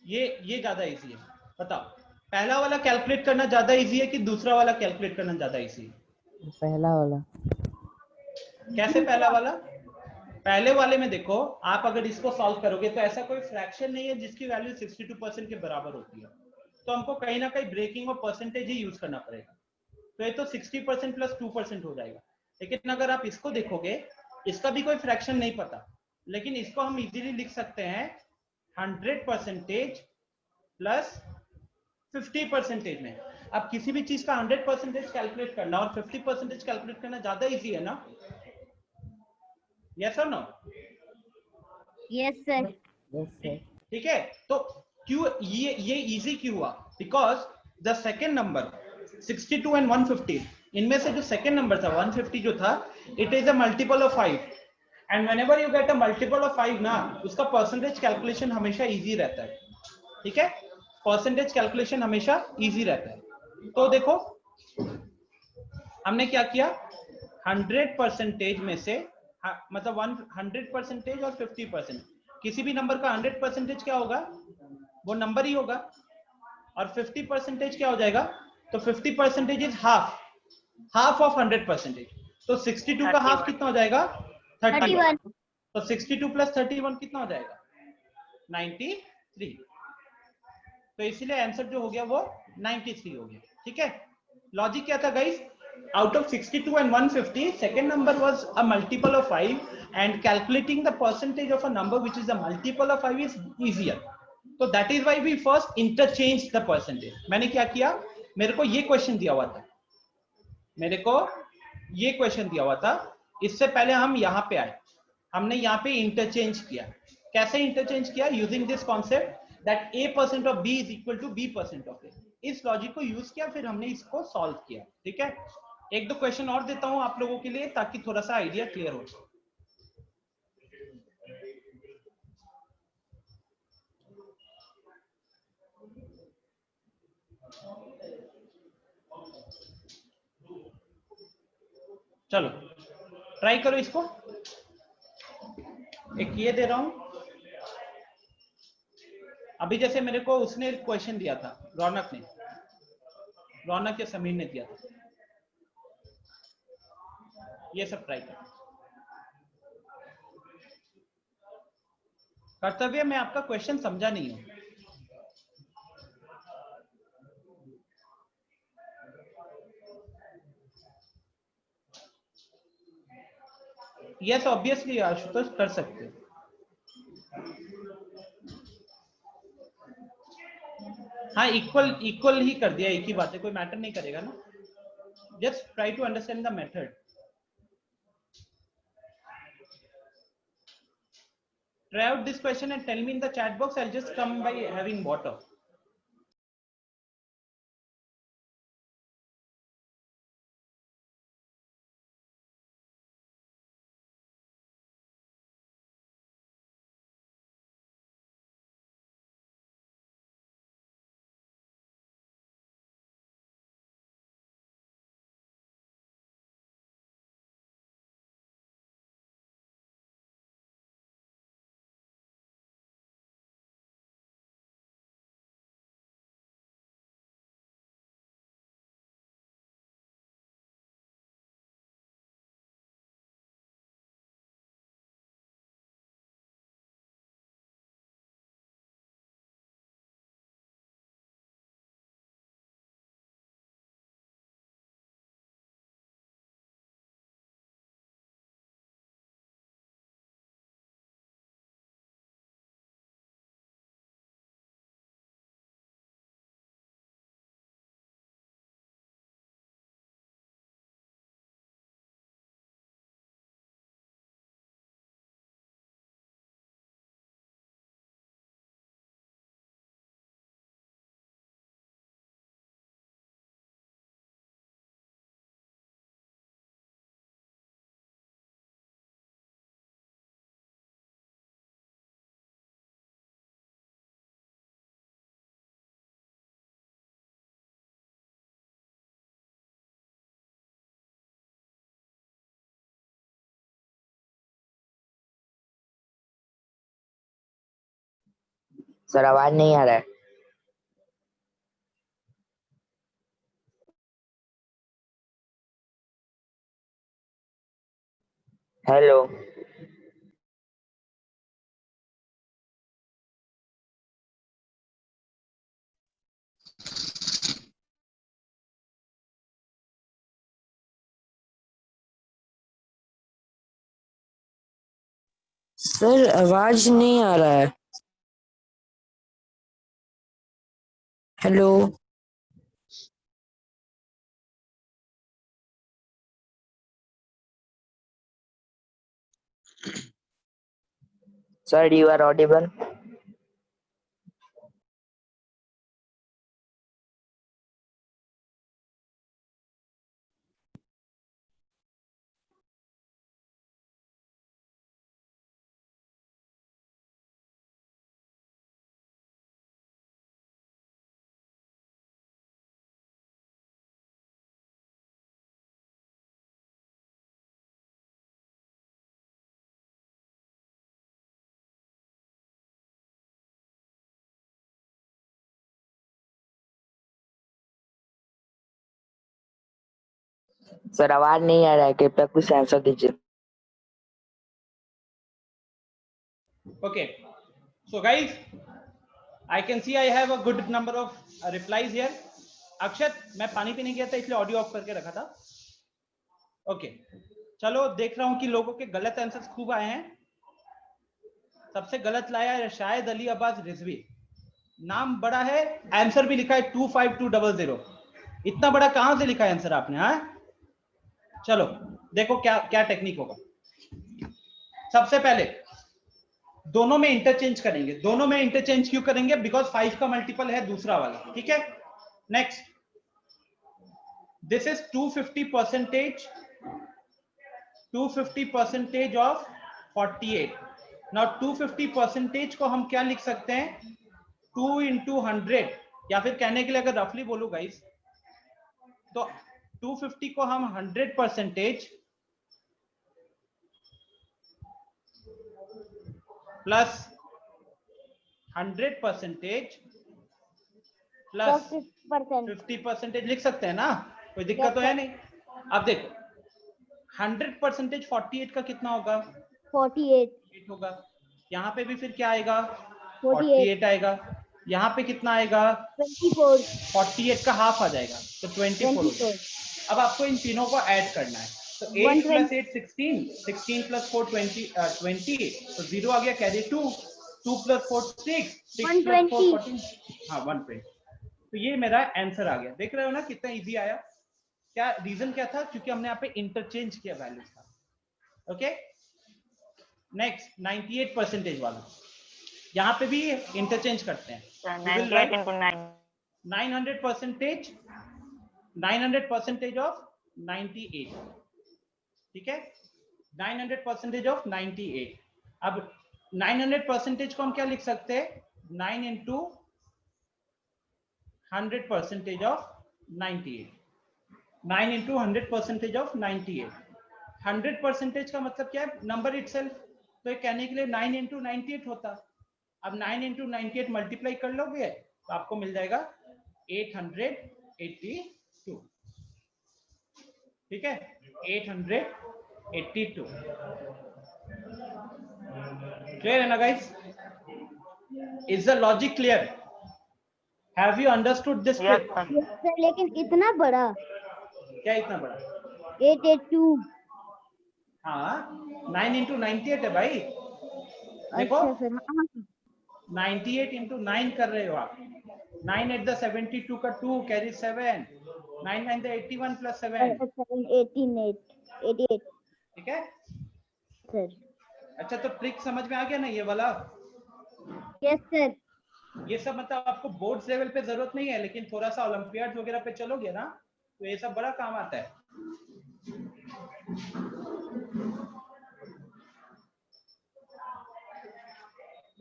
ये ज्यादा इजी है, बताओ पहला वाला कैलकुलेट करना ज्यादा इजी है कि दूसरा वाला कैलकुलेट करना ज्यादा इजी है। पहला वाला। कैसे पहला वाला, पहले वाले में देखो आप अगर इसको सॉल्व करोगे तो ऐसा कोई फ्रैक्शन नहीं है जिसकी वैल्यू 62% के बराबर होती है, तो हमको कहीं ना कहीं ब्रेकिंग और परसेंटेज ही यूज करना पड़ेगा, तो ये तो 60% प्लस 2% हो जाएगा। लेकिन अगर आप इसको देखोगे, इसका भी कोई फ्रैक्शन नहीं पता, लेकिन इसको हम इजीली लिख सकते हैं 100% प्लस 50% में। अब किसी भी चीज का 100% कैलकुलेट करना और 50% कैलकुलेट करना ज्यादा इजी है ना, यस और नो? Yes sir. ठीक है, तो क्यों ये इजी क्यों हुआ, because the second number 62 and 150, इनमें से जो सेकेंड नंबर था 150 जो था, it is a multiple of 5, and whenever you get a multiple of 5 ना, उसका परसेंटेज कैलकुलेशन हमेशा इजी रहता है, ठीक है, परसेंटेज कैलकुलेशन हमेशा इजी रहता है। तो देखो हमने क्या किया, 100% में से मतलब 100% और 50%, किसी भी नंबर का 100% क्या होगा, वो नंबर ही होगा, और 50% क्या हो जाएगा, तो 50% इज हाफ ऑफ 100%। तो 62 का हाफ कितना हो जाएगा, 31। तो 62 प्लस 31 कितना हो जाएगा, 93। तो इसीलिए आंसर जो हो गया वो 93 हो गया। ठीक है, लॉजिक क्या था guys, out of 62 and 150, second number was a multiple of 5, and calculating the percentage of a number which is a multiple of 5 is easier. So that is why we first interchange the percentage. मैंने क्या किया, मेरे को ये question दिया हुआ था, मेरे को ये क्वेश्चन दिया हुआ था, इससे पहले हम यहाँ पे आए, हमने यहाँ पे इंटरचेंज किया। कैसे इंटरचेंज किया, using this concept that a% of b is equal to b% of a। इस लॉजिक को यूज किया, फिर हमने इसको सॉल्व किया। ठीक है, एक दो क्वेश्चन और देता हूं आप लोगों के लिए ताकि थोड़ा सा आइडिया क्लियर हो। चलो ट्राई करो इसको, एक ये दे रहा हूं। अभी जैसे मेरे को उसने क्वेश्चन दिया था, रौनक या समीर ने दिया था, ये सब ट्राई करो। कर्तव्य में आपका क्वेश्चन समझा नहीं हो, यस ऑब्वियसली आशुतोष कर सकते हो। हाँ इक्वल ही कर दिया, एक ही बात है, कोई मैटर नहीं करेगा ना। Just try to understand the method. Try out this question and tell me in the chat box. I'll just come by having water. Sir आवाज नहीं आ रहा है। हेलो सर, आवाज नहीं आ रहा है। Hello sir, you are audible. Sir आवाज नहीं आ रहा है, कृपया कुछ आंसर दीजिए। Okay, so guys, I can see I have a good number of replies here. अक्षत, मैं पानी पीने गया था इसलिए ऑडियो ऑफ करके रखा था। ओके, चलो देख रहा हूं कि लोगों के गलत आंसर्स खूब आए हैं। सबसे गलत लाया है शायद अली अब्बास रिजवी, नाम बड़ा है, आंसर भी लिखा है 25200। इतना बड़ा कहां से लिखा है आंसर आपने? हाँ, चलो देखो क्या क्या टेक्निक होगा। सबसे पहले दोनों में इंटरचेंज करेंगे। दोनों में इंटरचेंज क्यों करेंगे? बिकॉज 5 का मल्टीपल है दूसरा वाला, ठीक है। Next, this is 250% of 48। Now 250% को हम क्या लिख सकते हैं? 2 into 100, या फिर कहने के लिए अगर रफली बोलूं गाइस तो 250 को हम 100% प्लस 100% प्लस 50% लिख सकते हैं ना, कोई दिक्कत तो है नहीं। अब देखो 100% 48 का कितना होगा? 48 होगा। यहाँ पे भी फिर क्या आएगा? 48 48 आएगा। यहाँ पे कितना आएगा? 24 48 का हाफ आ जाएगा तो 24 हो जाएगा। अब आपको इन तीनों को ऐड करना है, तो 8 + 8 16, 16 + 4 20, 20, तो 0 आ गया, कैरी 2, 2 + 4 6, 6 + 4 14, हाँ 120। तो ये मेरा आंसर आ गया। देख रहे हो ना कितना इजी आया? क्या रीजन क्या था? क्योंकि हमने यहाँ पे इंटरचेंज किया वैल्यूज का। ओके, नेक्स्ट 98% वाला, यहाँ पे भी इंटरचेंज करते हैं। 900% ऑफ 98, ठीक है, 900% ऑफ 98। अब 900% को हम क्या लिख सकते हैं? 9 into 100% ऑफ 98, 9 into 100% ऑफ 98। 100% का मतलब क्या है? Number itself. तो ये कहने के लिए 9 into 98 होता। अब 9 into 98 मल्टीप्लाई कर लोगे तो आपको मिल जाएगा 882, ठीक है, 882। क्लियर है ना guys? Is the logic clear? Have you understood this trick? Yes sir, लेकिन इतना बड़ा क्या इतना बड़ा? 882। हाँ, 9 into 98 है भाई। देखो अच्छा सर, हाँ 98 into 9 कर रहे हो आप। 9 at the 72 का 2 कैरी 7, 9 9 the 81 plus 7, 88, ठीक है सर। अच्छा, तो ट्रिक समझ में आ गया ना ये वाला? Yes sir. ये सब मतलब आपको बोर्ड्स लेवल पे जरूरत नहीं है, लेकिन थोड़ा सा ओलंपियाड वगैरह पे चलोगे ना तो ये सब बड़ा काम आता है।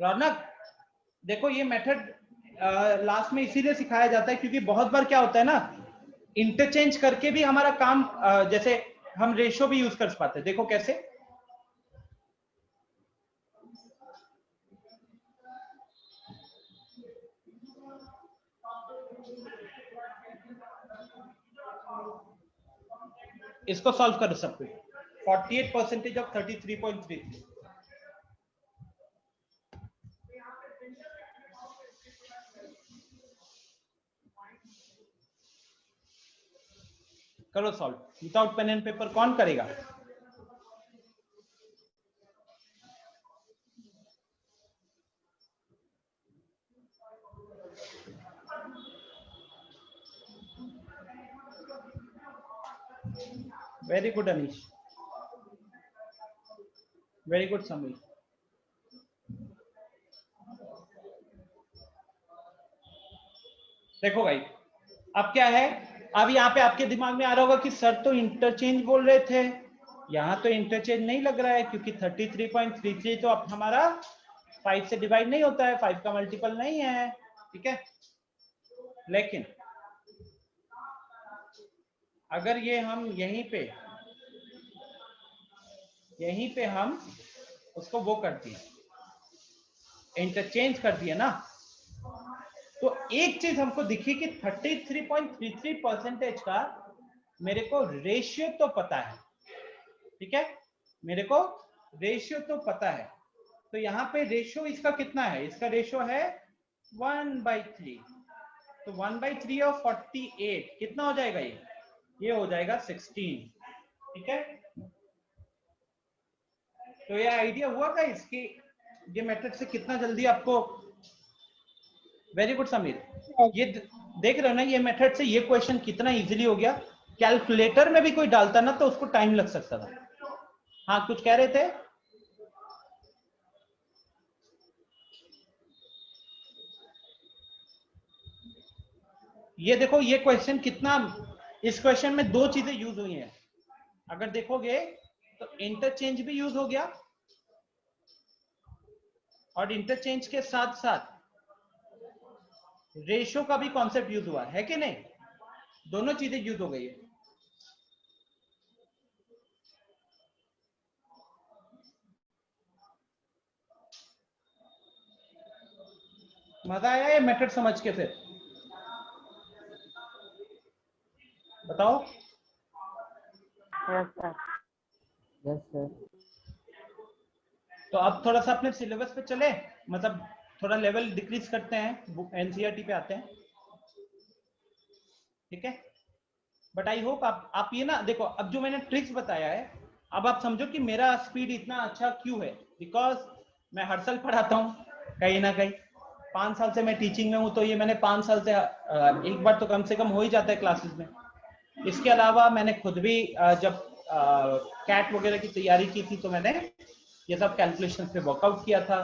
रौनक, देखो ये मेथड लास्ट में इसीलिए सिखाया जाता है क्योंकि बहुत बार क्या होता है ना, इंटरचेंज करके भी हमारा काम जैसे हम रेशियो भी यूज कर पाते हैं। देखो कैसे, इसको सॉल्व करो सब कुछ। 48% ऑफ 33.33, करो solve. Without pen and paper कौन करेगा? Very good Anish, very good Sameer. देखो भाई अब क्या है, अब यहाँ पे आपके दिमाग में आ रहा होगा कि सर तो इंटरचेंज बोल रहे थे, यहाँ तो इंटरचेंज नहीं लग रहा है क्योंकि 33.33 तो अब हमारा 5 से डिवाइड नहीं होता है, 5 का मल्टीपल नहीं है, ठीक है। लेकिन अगर ये हम यहीं पे हम उसको वो कर दिए, इंटरचेंज कर दिए ना, तो एक चीज हमको दिखी कि 33.33% का मेरे को रेशियो तो पता है, ठीक है, मेरे को रेशियो तो पता है। तो यहाँ पे रेशियो इसका कितना है, इसका रेशियो है 1/3। तो 1/3 ऑफ 48 कितना हो जाएगा, ये हो जाएगा 16, ठीक है। तो ये आइडिया हुआ था इसकी, ये मेथड से कितना जल्दी आपको, वेरी गुड समीर, ये देख रहे हो ना, ये मेथड से ये क्वेश्चन कितना इजीली हो गया। कैलकुलेटर में भी कोई डालता ना तो उसको टाइम लग सकता था। हाँ कुछ कह रहे थे? ये देखो ये क्वेश्चन कितना, इस क्वेश्चन में दो चीजें यूज हुई हैं, अगर देखोगे तो इंटरचेंज भी यूज हो गया और इंटरचेंज के साथ साथ रेशियो का भी कॉन्सेप्ट यूज हुआ है कि नहीं, दोनों चीजें यूज हो गई है। मजा आया ये मेथड समझ के? फिर बताओ। Yes sir. Yes sir. तो अब थोड़ा सा अपने सिलेबस पे चले, मतलब थोड़ा लेवल डिक्रीज करते हैं, एनसीईआरटी पे आते हैं, ठीक है। बट आई होप आप ये ना देखो, अब जो मैंने ट्रिक्स बताया है, अब आप समझो कि मेरा स्पीड इतना अच्छा क्यों है, बिकॉज मैं हर साल पढ़ाता हूँ कहीं ना कहीं, 5 साल से मैं टीचिंग में हूँ, तो ये मैंने 5 साल से एक बार तो कम से कम हो ही जाता है क्लासेस में। इसके अलावा मैंने खुद भी जब कैट वगैरह की तैयारी की थी तो मैंने ये सब कैलकुलेशन पे वर्कआउट किया था।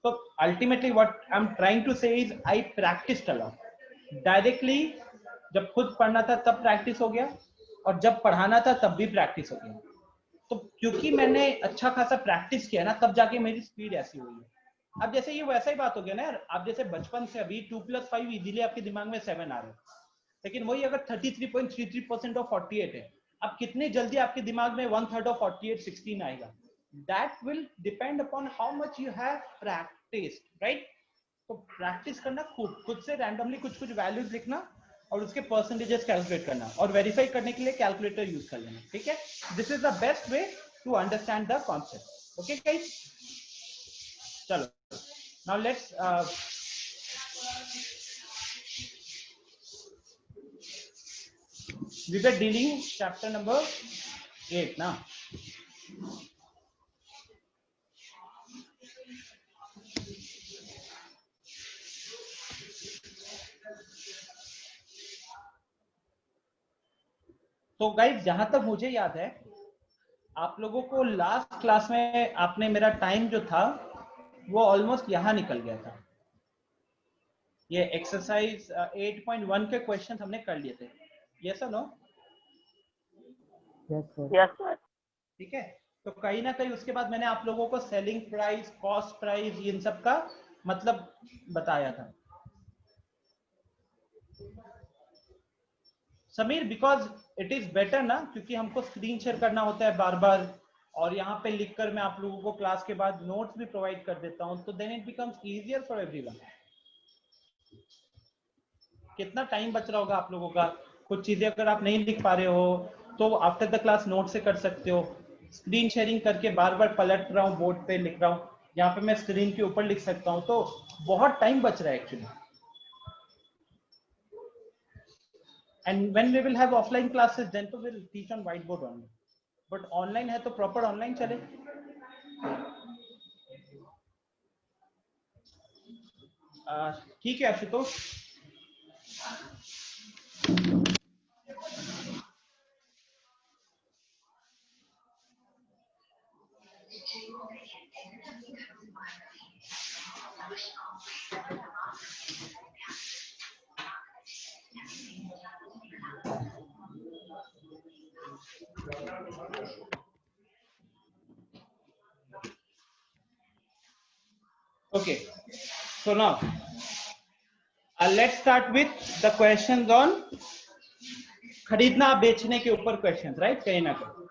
तो ultimately what I am trying to say is I practised a lot. Directly जब खुद पढ़ना था तब प्रैक्टिस हो गया, और जब पढ़ाना था तब भी प्रैक्टिस हो गया। तो क्योंकि मैंने अच्छा खासा प्रैक्टिस किया ना, तब जाके मेरी स्पीड ऐसी हुई है। अब जैसे ये वैसा ही बात हो गया ना यार, आप जैसे बचपन से अभी 2+5 इजीली आपके दिमाग में 7 आ रहे हैं, लेकिन वही अगर 33.33% ऑफ 48 है, अब कितने जल्दी आपके दिमाग में 1/3 ऑफ 48 16 आएगा। That will depend upon how much you have practised, right. तो प्रैक्टिस करना, खुद से रैंडमली कुछ कुछ वैल्यूज लिखना और उसके परसेंटेजेस कैलकुलेट करना, और वेरीफाई करने के लिए कैलकुलेटर यूज कर लेना, ठीक है। This is the best way to understand the concept. Okay guys, चलो now let's we were dealing chapter number 8 ना। तो गाइस जहां तक मुझे याद है, आप लोगों को लास्ट क्लास में आपने मेरा टाइम जो था वो ऑलमोस्ट यहां निकल गया था। ये एक्सरसाइज 8.1 के क्वेश्चन हमने कर लिए थे, यस और no? Yes sir. Yes sir. ठीक है। तो कहीं ना कहीं उसके बाद मैंने आप लोगों को सेलिंग प्राइस, कॉस्ट प्राइस, इन सब का मतलब बताया था। Sameer because it is better ना, क्योंकि हमको स्क्रीन शेयर करना होता है बार बार, और यहाँ पे लिखकर मैं आप लोगों को क्लास के बाद नोट्स भी प्रोवाइड कर देता हूँ, तो then it becomes easier for everyone. कितना टाइम बच रहा होगा आप लोगों का, कुछ चीजें अगर आप नहीं लिख पा रहे हो तो आफ्टर द क्लास नोट से कर सकते हो। स्क्रीन शेयरिंग करके बार बार पलट रहा हूँ, बोर्ड पे लिख रहा हूँ, यहाँ पे मैं स्क्रीन के ऊपर लिख सकता हूँ, तो बहुत टाइम बच रहा है actually. And when we will have offline classes, then to we'll teach on whiteboard only. But online है तो proper online चले। ठीक है Ashutosh. Okay, so now let's start with the questions on खरीदना बेचने के ऊपर questions, right? कहीं ना कहीं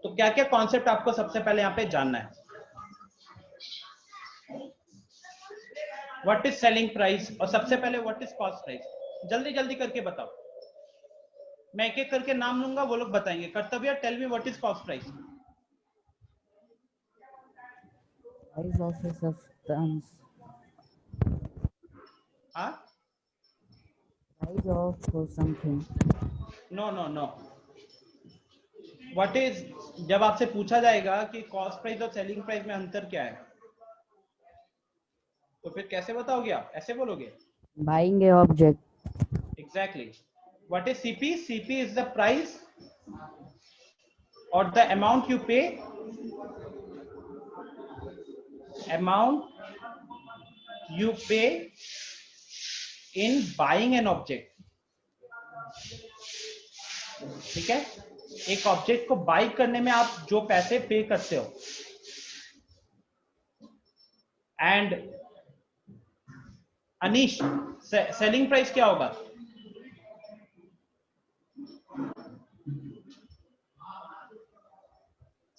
तो क्या क्या कॉन्सेप्ट आपको सबसे पहले यहाँ पे जानना है। व्हाट इज सेलिंग प्राइस, और सबसे पहले व्हाट इज कॉस्ट प्राइस, जल्दी जल्दी करके बताओ। मैं एक एक करके नाम लूंगा, वो लोग बताएंगे। Kartavya, tell me what is cost price. Price of a substance. हाँ, Price of something. No no no, what is, जब आपसे पूछा जाएगा कि कॉस्ट प्राइस और सेलिंग प्राइस में अंतर क्या है, तो फिर कैसे बताओगे आप? ऐसे बोलोगे? Buying a object. Exactly. What is CP? CP is the price और द अमाउंट यू पे, amount you pay in buying an object। ठीक है, एक ऑब्जेक्ट को बाई करने में आप जो पैसे पे करते हो। एंड अनीश, सेलिंग प्राइस क्या होगा?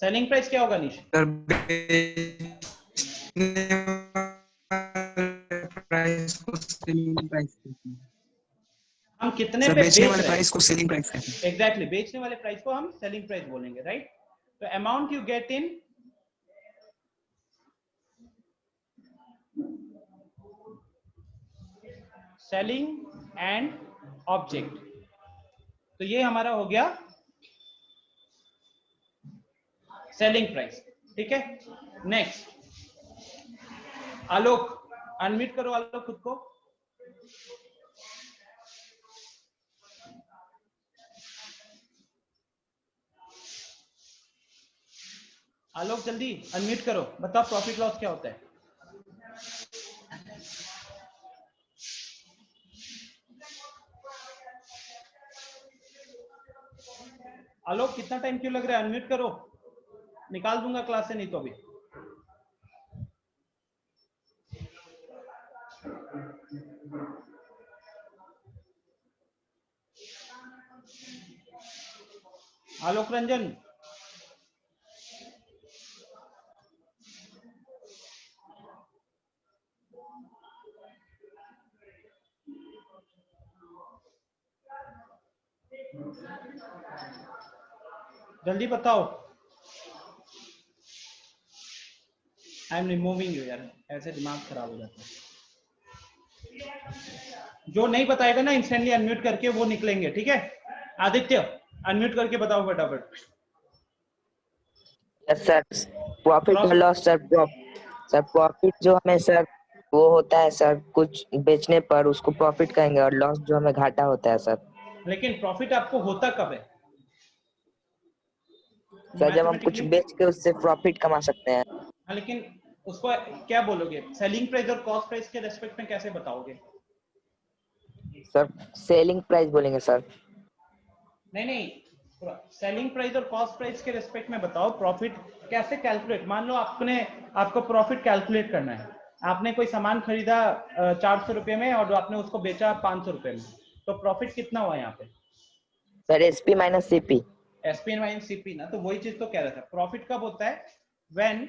सेलिंग प्राइस क्या होगा अनीश? प्राइस को सेलिंग प्राइस कहते हैं। हम कितने सर पे बेचने बेच वाले रहे हैं? प्राइस को सेलिंग प्राइस कहते हैं। एग्जैक्टली, बेचने वाले प्राइस को हम सेलिंग प्राइस बोलेंगे, राइट? तो amount you get in selling and object, तो ये हमारा हो गया सेलिंग प्राइस। ठीक है, नेक्स्ट आलोक, अनम्यूट करो आलोक खुद को। आलोक जल्दी अनम्यूट करो, बताओ प्रॉफिट लॉस क्या होता है? आलोक कितना टाइम क्यों लग रहा है? अनम्यूट करो, निकाल दूंगा क्लास से नहीं तो अभी। आलोक रंजन, जल्दी बताओ। आई एम रिमूविंग यू यार, ऐसे दिमाग खराब हो जाता है। जो नहीं बताएगा ना इंस्टेंटली अनम्यूट करके वो निकलेंगे, ठीक है? आदित्य अनम्यूट करके बताओ फटाफट। Yes sir. प्रॉफिट और लॉस सर, सर प्रॉफिट जो हमें सर वो होता है सर कुछ बेचने पर, उसको प्रॉफिट कहेंगे, और लॉस जो हमें घाटा होता है सर। लेकिन प्रॉफिट आपको होता कब है? सर जब हम कुछ मैथमेटिकली? बेच के उससे प्रॉफिट कमा सकते हैं। हाँ, लेकिन उसको क्या बोलोगे? सेलिंग प्राइस और कॉस्ट प्राइस के रेस्पेक्ट में कैसे बताओगे? सर सेलिंग प्राइस बोलेंगे सर। नहीं नहीं, सेलिंग प्राइस और कॉस्ट प्राइस के रेस्पेक्ट में बताओ प्रॉफिट कैसे कैलकुलेट। मान लो आपको प्रॉफिट कैलकुलेट करना है, आपने कोई सामान खरीदा 400 रुपए में और आपने उसको बेचा 500 रुपए में, तो प्रॉफिट कितना हुआ यहाँ पे? Sir SP minus CP. SP minus CP ना, तो वही चीज तो कह रहा था। प्रॉफिट कब होता है? When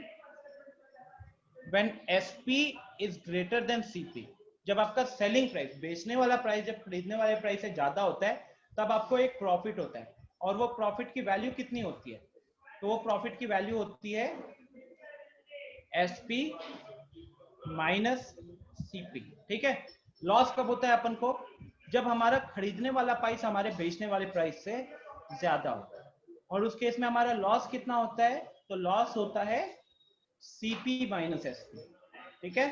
SP is greater than CP. जब आपका सेलिंग प्राइस, बेचने वाला प्राइस जब खरीदने वाले प्राइस से ज्यादा होता है, तब आपको एक प्रॉफिट होता है। और वो प्रॉफिट की वैल्यू कितनी होती है? तो वो प्रॉफिट की वैल्यू होती है एसपी माइनस सीपी। ठीक है। लॉस कब होता है अपन को? जब हमारा खरीदने वाला प्राइस हमारे बेचने वाले प्राइस से ज्यादा होता है, और उस केस में हमारा लॉस कितना होता है? तो लॉस होता है सीपी माइनस एसपी। ठीक है।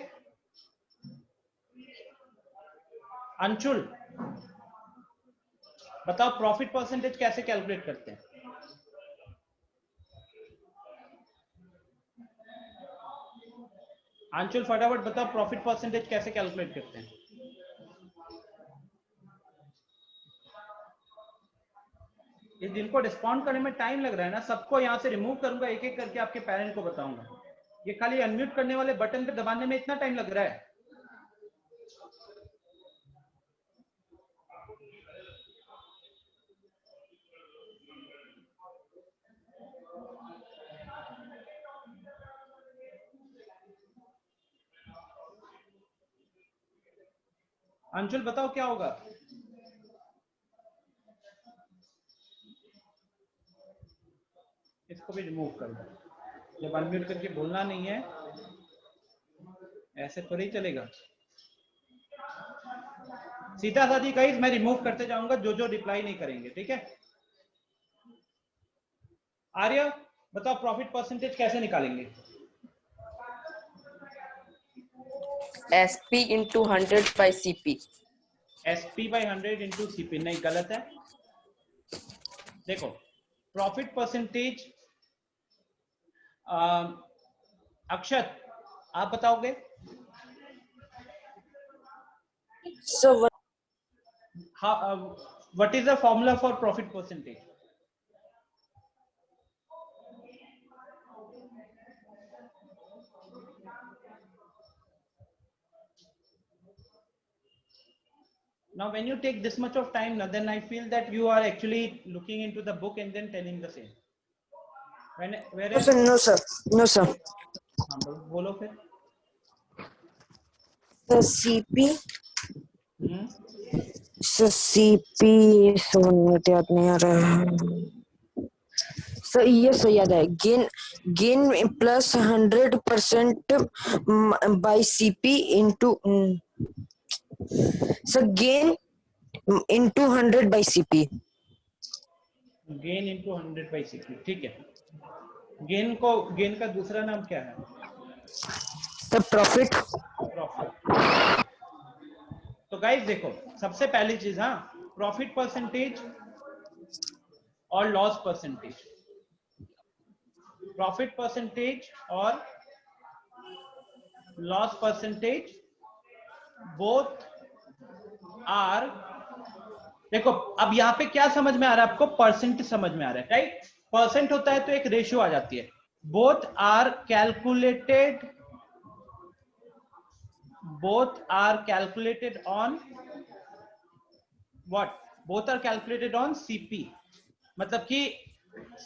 अंशुल बताओ प्रॉफिट परसेंटेज कैसे कैलकुलेट करते हैं? अंशुल फटाफट बताओ प्रॉफिट परसेंटेज कैसे कैलकुलेट करते हैं? इस दिन को रिस्पॉन्ड करने में टाइम लग रहा है ना, सबको यहां से रिमूव करूंगा, एक एक करके आपके पेरेंट को बताऊंगा। ये खाली अनम्यूट करने वाले बटन पे दबाने में इतना टाइम लग रहा है। अंशुल बताओ क्या होगा? भी रिमूव कर दो, जब अनम्यूट करके बोलना नहीं है, ऐसे थोड़ी ही चलेगा। सीधा साधी गाइस मैं रिमूव करते जाऊंगा जो जो रिप्लाई नहीं करेंगे, ठीक है। आर्य बताओ प्रॉफिट परसेंटेज कैसे निकालेंगे? SP into 100 by CP. SP by 100 into CP, नहीं गलत है। देखो प्रॉफिट परसेंटेज, अक्षत आप बताओगे? So what? What is the formula for profit percentage? Now when you take this much of time, then I feel that you are actually looking into the book and then telling the same. Whereas No sir. No sir. हाँ बोलो फिर। The CP. Hmm, So CP 7 minute याद नहीं आ रहा है। So ये सो याद है, gain plus 100% by CP into so gain into 100 by CP. Gain into 100 by CP, ठीक है। गेन का दूसरा नाम क्या है? The profit. प्रॉफिट। तो गाइस देखो सबसे पहली चीज, हाँ, प्रॉफिट परसेंटेज और लॉस परसेंटेज, प्रॉफिट परसेंटेज और लॉस परसेंटेज बोथ आर, देखो अब यहाँ पे क्या समझ में आ रहा है आपको? परसेंट समझ में आ रहा है, राइट? परसेंट होता है तो एक रेशियो आ जाती है। Both are calculated on what? Both are calculated on CP, मतलब कि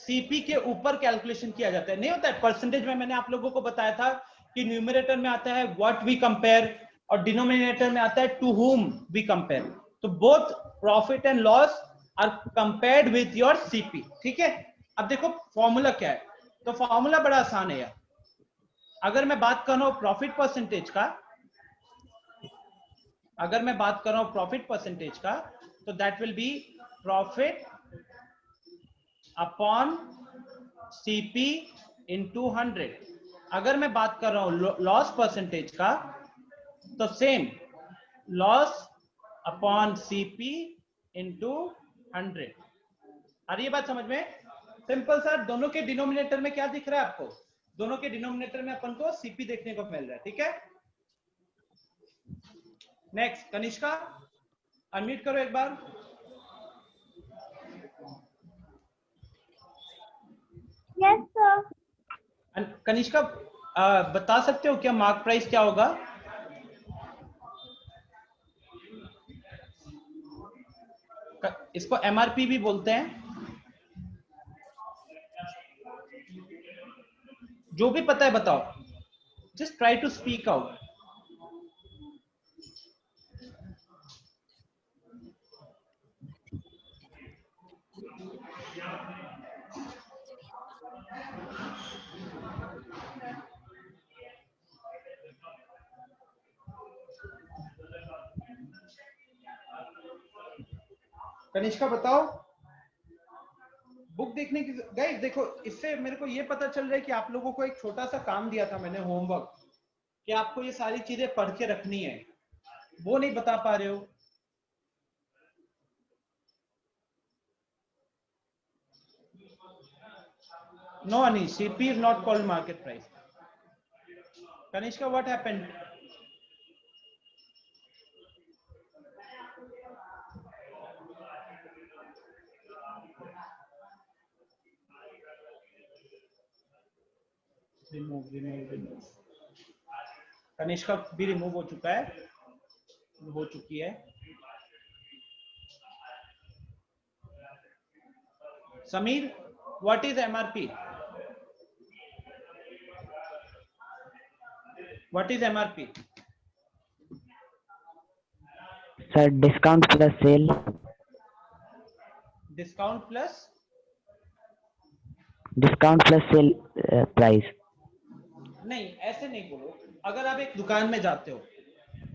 CP के ऊपर कैलकुलेशन किया जाता है। नहीं होता है परसेंटेज में, मैंने आप लोगों को बताया था कि न्यूमरेटर में आता है व्हाट वी कंपेयर और डिनोमिनेटर में आता है टू हुम वी कंपेयर। तो both profit and loss are compared with your CP, ठीक है। अब देखो फॉर्मूला क्या है, तो फॉर्मूला बड़ा आसान है यार। अगर मैं बात कर रहा हूं प्रॉफिट परसेंटेज का, अगर मैं बात कर रहा हूं प्रॉफिट परसेंटेज का, तो that will be profit upon CP into 100। अगर मैं बात कर रहा हूं लॉस परसेंटेज का, तो same loss upon CP into 100। आ रही है बात समझ में? Simple sir. दोनों के डिनोमिनेटर में क्या दिख रहा है आपको? दोनों के डिनोमिनेटर में अपन को CP देखने को मिल रहा है, ठीक है। नेक्स्ट कनिष्का, अनम्यूट करो एक बार। Yes sir. कनिष्का बता सकते हो क्या मार्क प्राइस क्या होगा? इसको MRP भी बोलते हैं। जो भी पता है बताओ, just try to speak out. Kanishka बताओ। बुक देखने की गाइस देखो, इससे मेरे को ये पता चल रहा है कि आप लोगों को एक छोटा सा काम दिया था मैंने, होमवर्क, कि आपको ये सारी चीजें पढ़ के रखनी है, वो नहीं बता पा रहे हो। No, Ani, CP is not called market price. Kanishka, what happened? Remove. Kanishka भी रिमूव हो चुका है, हो चुकी है। Sameer, what is MRP? What is MRP? Sir, discount plus sale. Discount plus discount plus sale price. नहीं, ऐसे नहीं बोलो। अगर आप एक दुकान में जाते हो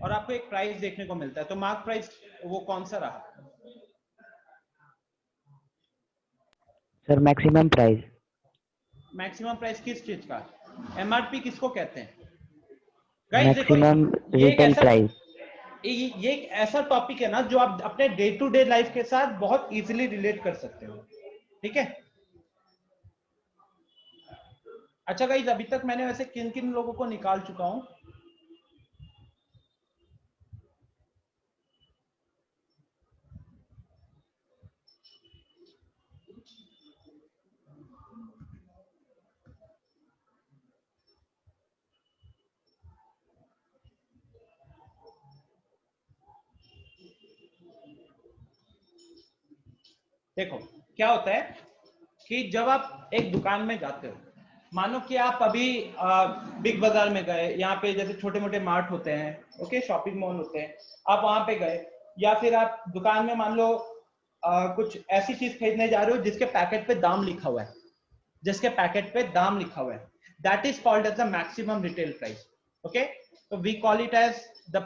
और आपको एक प्राइस देखने को मिलता है, तो मार्क प्राइस वो कौन सा रहा? Sir maximum price. Maximum price किस चीज का? एमआरपी किसको कहते हैं? गाइस देखो, मैक्सिमम ये एक रिटेल ऐसा प्राइस। ये एक ऐसा टॉपिक है ना जो आप अपने डे टू डे लाइफ के साथ बहुत इजीली रिलेट कर सकते हो। ठीक है। अच्छा गाइस, अभी तक मैंने वैसे किन किन लोगों को निकाल चुका हूं? देखो क्या होता है कि जब आप एक दुकान में जाते हो, मानो कि आप अभी बिग बाजार में गए, यहाँ पे जैसे छोटे मोटे मार्ट होते हैं, ओके, शॉपिंग मॉल होते हैं, आप वहां पे गए, या फिर आप दुकान में मान लो कुछ ऐसी चीज खरीदने जा रहे हो जिसके पैकेट पे दाम लिखा हुआ है, जिसके पैकेट पे दाम लिखा हुआ है, that is called as the maximum retail price. Okay, तो we call it as the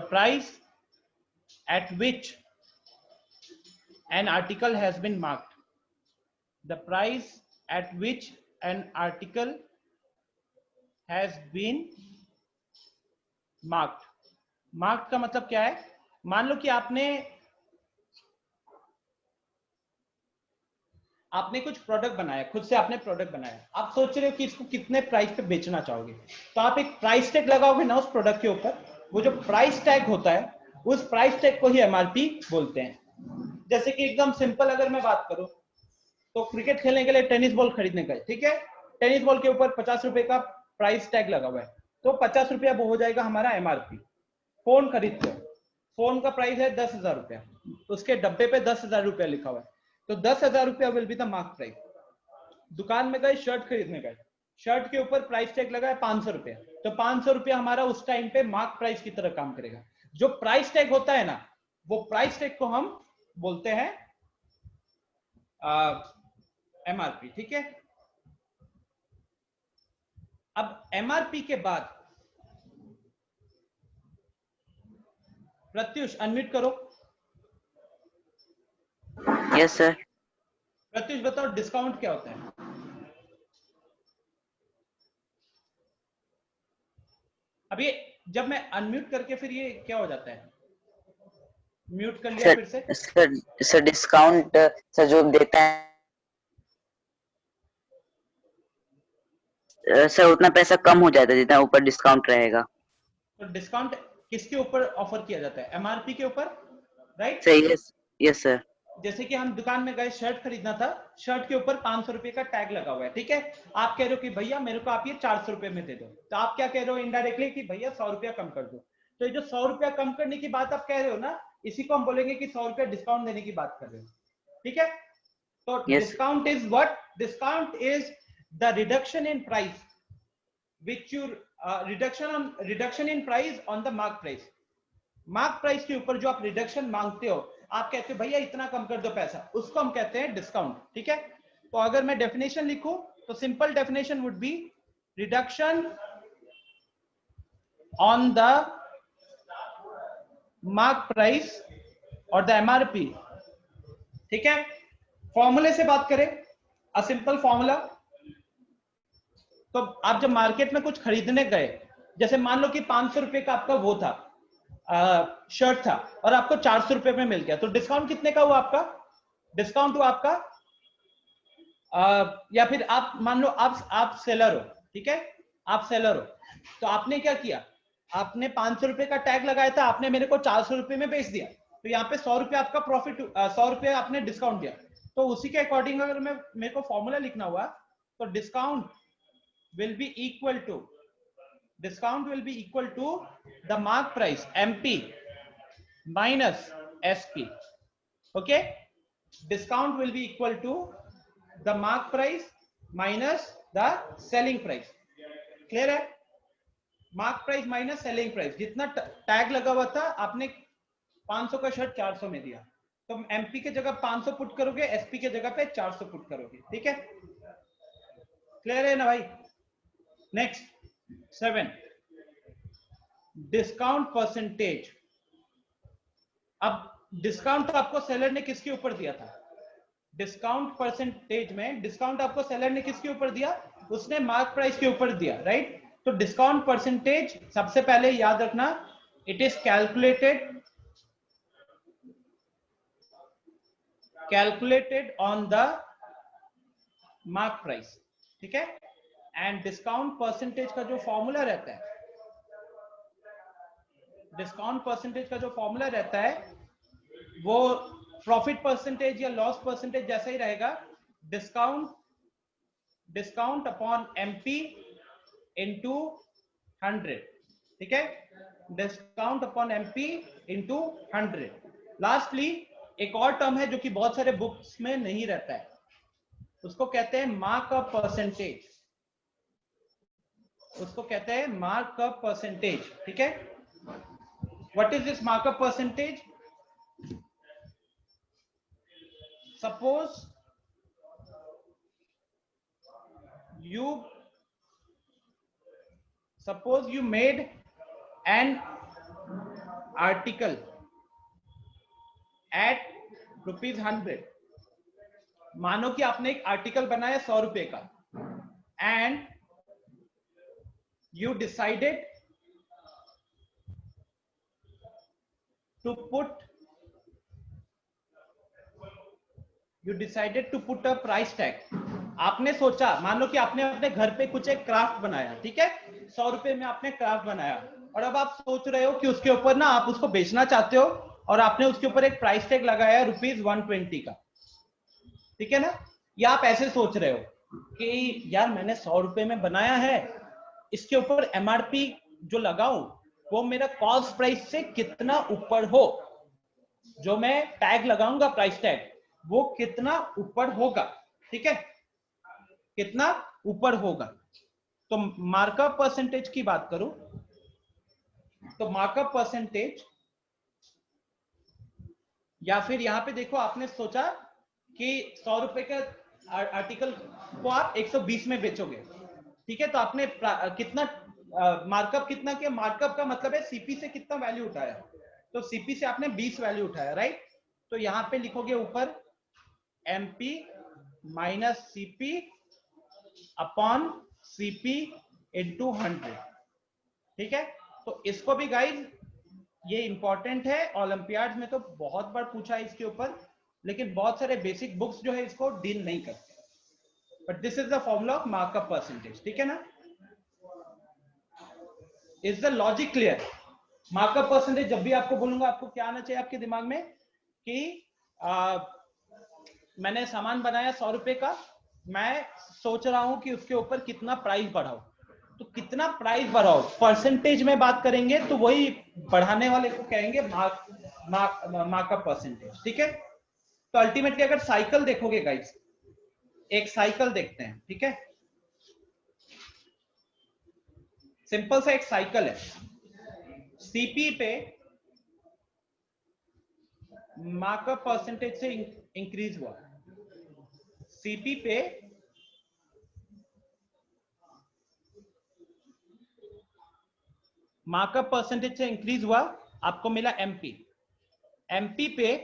price at which an article has been marked. The price at which an article has been marked. Marked का मतलब क्या है? मान लो कि आपने कुछ product बनाया, खुद से आपने प्रोडक्ट बनाया, आप सोच रहे हो कि इसको कितने प्राइस पे बेचना चाहोगे, तो आप एक प्राइस टैग लगाओगे ना उस प्रोडक्ट के ऊपर। वो जो प्राइस टैग होता है, उस प्राइस टैग को ही एमआरपी बोलते हैं। जैसे कि एकदम सिंपल अगर मैं बात करूं, तो क्रिकेट खेलने के लिए टेनिस बॉल खरीदने गए, ठीक है, टेनिस बॉल के ऊपर 50 रुपए का प्राइस टैग लगा हुआ है, तो 50 रुपया वो हो जाएगा हमारा एमआरपी। फोन खरीदते हो, फोन का प्राइस है 10,000 रुपया, उसके डब्बे पे 10,000 रुपया लिखा हुआ है, तो 10,000 रुपया will be the mark price. दुकान में गए, शर्ट खरीदने गए, शर्ट के ऊपर प्राइस टैग लगा है 500 रुपया, तो 500 रुपया हमारा उस टाइम पे मार्क प्राइस की तरह काम करेगा। जो प्राइस टैग होता है ना, वो प्राइस टैग को हम बोलते हैं एमआरपी। ठीक है। अब एमआरपी के बाद प्रत्युष अनम्यूट करो। Yes sir. प्रत्युष बताओ डिस्काउंट क्या होता है? अब ये जब मैं अनम्यूट करके फिर ये क्या हो जाता है? म्यूट कर लिया फिर से। सर डिस्काउंट सर जो देता है सर उतना पैसा कम हो जाता है जितना ऊपर डिस्काउंट रहेगा। तो डिस्काउंट किसके ऊपर ऑफर किया जाता है? एमआरपी के ऊपर, राइट? Sir yes sir. जैसे कि हम दुकान में गए, शर्ट खरीदना था, शर्ट के ऊपर 500 रुपए का टैग लगा हुआ है, ठीक है, आप कह रहे हो कि भैया मेरे को आप ये 400 रुपए में दे दो, तो आप क्या कह रहे हो इनडायरेक्टली कि भैया 100 रुपया कम कर दो। तो ये जो 100 रुपया कम करने की बात आप कह रहे हो ना, इसी को हम बोलेंगे कि 100 रुपया डिस्काउंट देने की बात कर रहे हो। ठीक है। तो discount is what? Discount is the reduction in price which you reduction in price on the mark price। Mark price के ऊपर जो आप रिडक्शन मांगते हो, आप कहते हो भैया इतना कम कर दो पैसा, उसको हम कहते हैं डिस्काउंट। ठीक है। तो अगर मैं डेफिनेशन लिखूं तो simple definition would be reduction on the mark price और द एमआरपी। ठीक है। फॉर्मूले से बात करें, अ सिंपल फॉर्मूला, तो आप जब मार्केट में कुछ खरीदने गए, जैसे मान लो कि 500 रुपए का आपका वो था, शर्ट था, और आपको 400 रुपए में मिल गया, तो डिस्काउंट कितने का हुआ आपका? डिस्काउंट हुआ आपका या फिर आप मान लो आप सेलर हो, ठीक है, आप सेलर हो, तो आपने क्या किया, आपने 500 रुपए का टैग लगाया था, आपने मेरे को 400 रुपए में बेच दिया, तो यहाँ पे 100 रुपए आपका प्रॉफिट, 100 रुपए आपने डिस्काउंट दिया। तो उसी के अकॉर्डिंग अगर मेरे को फॉर्मूला लिखना हुआ, तो discount will be equal to the mark price MP minus SP। okay, discount will be equal to the mark price minus the selling price। clear है? mark price minus selling price, जितना tag लगा हुआ था, आपने 500 का shirt 400 में दिया, तो एमपी के जगह 500 पुट करोगे, एसपी के जगह पे 400 पुट करोगे। ठीक है, क्लियर है ना भाई? Next 7, discount percentage. अब डिस्काउंट तो आपको सेलर ने किसके ऊपर दिया था? डिस्काउंट परसेंटेज में डिस्काउंट आपको सेलर ने किसके ऊपर दिया? उसने मार्क प्राइस के ऊपर दिया, राइट? तो डिस्काउंट परसेंटेज सबसे पहले याद रखना, it is calculated on the mark price. ठीक है, एंड डिस्काउंट परसेंटेज का जो फॉर्मूला रहता है, डिस्काउंट परसेंटेज का जो फॉर्मूला रहता है वो प्रॉफिट परसेंटेज या लॉस परसेंटेज जैसा ही रहेगा। Discount upon MP into 100। ठीक है, discount upon MP into 100। Lastly एक और टर्म है जो कि बहुत सारे बुक्स में नहीं रहता है, उसको कहते हैं मार्कअप परसेंटेज। उसको कहते हैं मार्कअप परसेंटेज। ठीक है, what is this markup percentage? Suppose you made an article at ₹100। मानो कि आपने एक आर्टिकल बनाया 100 रुपए का, and you decided to put a price tag। आपने सोचा, मान लो कि आपने अपने घर पे कुछ एक क्राफ्ट बनाया, ठीक है, 100 रुपए में आपने क्राफ्ट बनाया, और अब आप सोच रहे हो कि उसके ऊपर ना आप उसको बेचना चाहते हो, और आपने उसके ऊपर एक प्राइस टैग लगाया ₹120 का। ठीक है ना? या आप ऐसे सोच रहे हो कि यार मैंने 100 रुपए में बनाया है, इसके ऊपर एमआरपी जो लगाऊं वो मेरा कॉस्ट प्राइस से कितना ऊपर हो, जो मैं टैग लगाऊंगा प्राइस टैग वो कितना ऊपर होगा। ठीक है, कितना ऊपर होगा। तो मार्कअप परसेंटेज की बात करूं तो मार्कअप परसेंटेज, या फिर यहां पे देखो आपने सोचा कि 100 रुपए का आर्टिकल को आप 120 में बेचोगे। ठीक है, तो आपने कितना मार्कअप कितना किया? मार्कअप का मतलब है सीपी से कितना वैल्यू उठाया, तो सीपी से आपने 20 वैल्यू उठाया, राइट? तो यहां पे लिखोगे ऊपर MP minus CP upon CP into 100। ठीक है, तो इसको भी गाइज ये इंपॉर्टेंट है, ओलंपियाड में तो बहुत बार पूछा है इसके ऊपर, लेकिन बहुत सारे बेसिक बुक्स जो है इसको डील नहीं करते, but this is the formula of markup percentage. ठीक है ना? Is the logic clear? Markup percentage जब भी आपको बोलूंगा आपको क्या आना चाहिए आपके दिमाग में कि मैंने सामान बनाया 100 रुपए का, मैं सोच रहा हूं कि उसके ऊपर कितना प्राइस बढ़ाओ, तो कितना प्राइस बढ़ाओ परसेंटेज में बात करेंगे तो वही बढ़ाने वाले को कहेंगे मार्कअप परसेंटेज। ठीक है, तो अल्टीमेटली अगर साइकिल देखोगे गाइस, एक साइकिल देखते हैं। ठीक है, सिंपल सा एक साइकिल है, सीपी पे मार्कअप परसेंटेज से इंक्रीज हुआ, सीपी पे मार्कअप परसेंटेज से इंक्रीज हुआ, आपको मिला एमपी। एमपी पे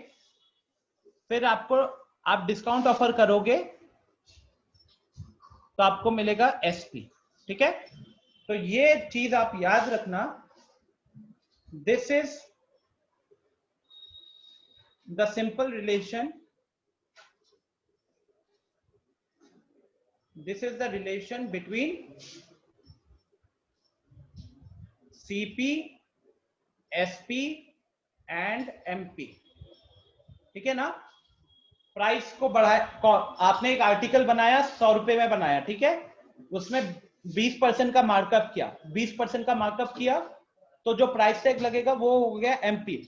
फिर आपको आप डिस्काउंट ऑफर करोगे तो आपको मिलेगा एसपी। ठीक है, तो ये चीज आप याद रखना, this is the simple relation, this is the relation between CP, SP and MP। ठीक है ना? प्राइस को बढ़ाया, आपने एक आर्टिकल बनाया 100 रुपए में बनाया, ठीक है, उसमें 20% का मार्कअप किया, 20% का मार्कअप किया, तो जो प्राइस टैग लगेगा वो हो गया एमपी।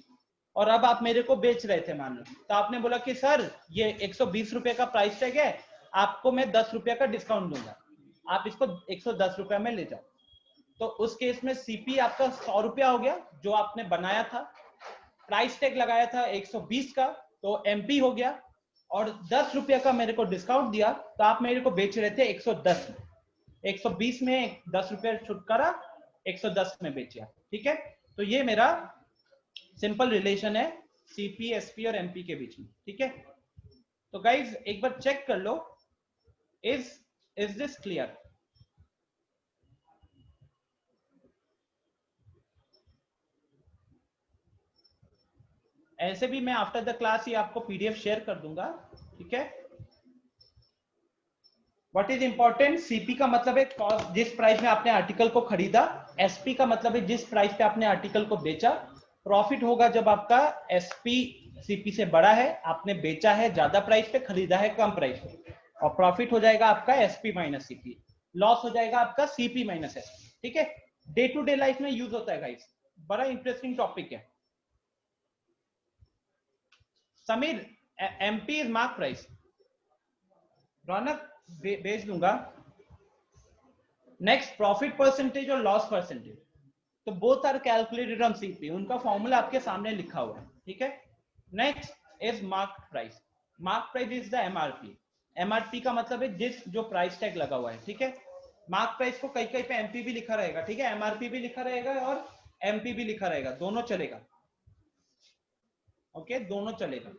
और अब आप मेरे को बेच रहे थे मान लो, तो आपने बोला कि सर ये 120 रुपए का प्राइस टैग है, आपको मैं 10 रुपए का डिस्काउंट दूंगा, आप इसको 110 रुपए में ले जाओ। तो उस केस में सीपी आपका 100 रुपया हो गया जो आपने बनाया था, प्राइस टैग लगाया था 120 का, तो एमपी हो गया, और 10 रुपये का मेरे को डिस्काउंट दिया, तो आप मेरे को बेच रहे थे 110 में, 120 में 10 रुपये छुटकारा, 110 में बेचा, ठीक है। तो ये मेरा सिंपल रिलेशन है सीपी, एसपी और एमपी के बीच में, ठीक है। तो गाइज एक बार चेक कर लो, इज दिस क्लियर? ऐसे भी मैं आफ्टर द क्लास ही आपको पीडीएफ शेयर कर दूंगा, ठीक है। व्हाट इज इंपॉर्टेंट, सीपी का मतलब है कॉस्ट, जिस प्राइस में आपने आर्टिकल को खरीदा, एसपी का मतलब है जिस प्राइस पे आपने आर्टिकल को बेचा। प्रॉफिट होगा जब आपका एसपी सीपी से बड़ा है, आपने बेचा है ज्यादा प्राइस पे, खरीदा है कम प्राइस पे, और प्रॉफिट हो जाएगा आपका एसपी माइनस सीपी, लॉस हो जाएगा आपका सीपी माइनस एसपी, ठीक है। डे टू डे लाइफ में यूज होता है गाइस, बड़ा इंटरेस्टिंग टॉपिक है। Sameer, MP is mark price, Raunak भेज दूंगा। नेक्स्ट, प्रॉफिट परसेंटेज और लॉस परसेंटेज, तो both are calculated on CP, उनका फॉर्मूला आपके सामने लिखा हुआ है, ठीक है। Next is mark price, mark price is the MRP, MRP का मतलब है जिस जो प्राइस टैग लगा हुआ है, ठीक है। मार्क प्राइस को कहीं कहीं पे एमपी भी लिखा रहेगा, ठीक है, एमआरपी भी लिखा रहेगा और एमपी भी लिखा रहेगा, दोनों चलेगा, ओके, दोनों चलेगा।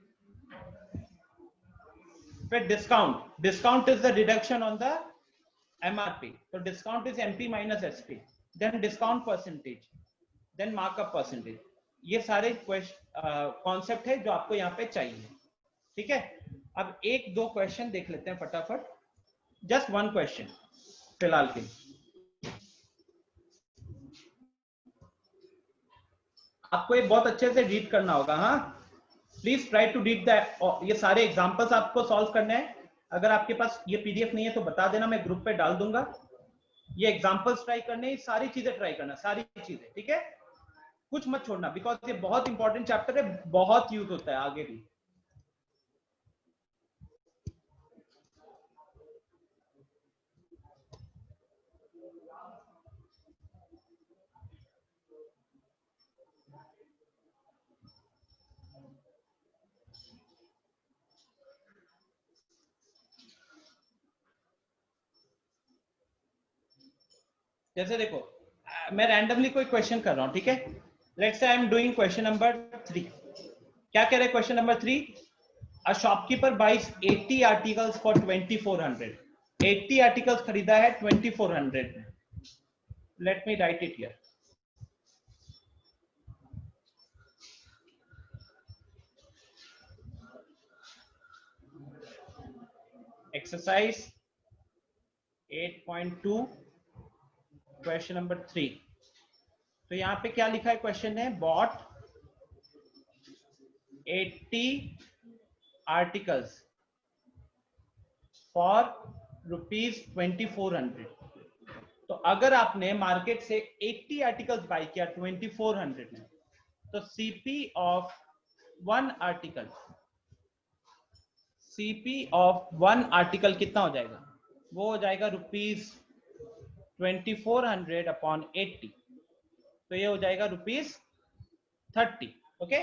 फिर discount, discount is the deduction on the MRP, तो discount is MP minus SP, then discount percentage, then markup percentage. ये सारे कॉन्सेप्ट है जो आपको यहाँ पे चाहिए, ठीक है। अब एक दो क्वेश्चन देख लेते हैं फटाफट, जस्ट वन क्वेश्चन फिलहाल के। आपको ये बहुत अच्छे से रीड करना होगा, हाँ, please try to read the, ये सारे एग्जांपल्स आपको सॉल्व करने हैं। अगर आपके पास ये पीडीएफ नहीं है तो बता देना, मैं ग्रुप पे डाल दूंगा। ये एग्जांपल्स ट्राई करने, सारी चीजें ट्राई करना, सारी चीजें, ठीक है, कुछ मत छोड़ना, बिकॉज ये बहुत इंपॉर्टेंट चैप्टर है, बहुत यूज होता है आगे भी। जैसे देखो, मैं रैंडमली कोई क्वेश्चन कर रहा हूं, ठीक है। Let's say I am doing question number 3। क्या कह रहे हैं question number 3? A shopkeeper buys 80 articles for 2400, 80 articles खरीदा है 2400 में। Let me write it here. Exercise 8.2 question number 3। तो यहां पे क्या लिखा है क्वेश्चन है, बॉट 80 आर्टिकल्स फॉर ₹2400। तो अगर आपने मार्केट से 80 आर्टिकल्स बाय किया 2400 में, तो CP of one article, CP of one article कितना हो जाएगा? वो हो जाएगा ₹2400 अपॉन 80, तो ये हो जाएगा ₹30। ओके,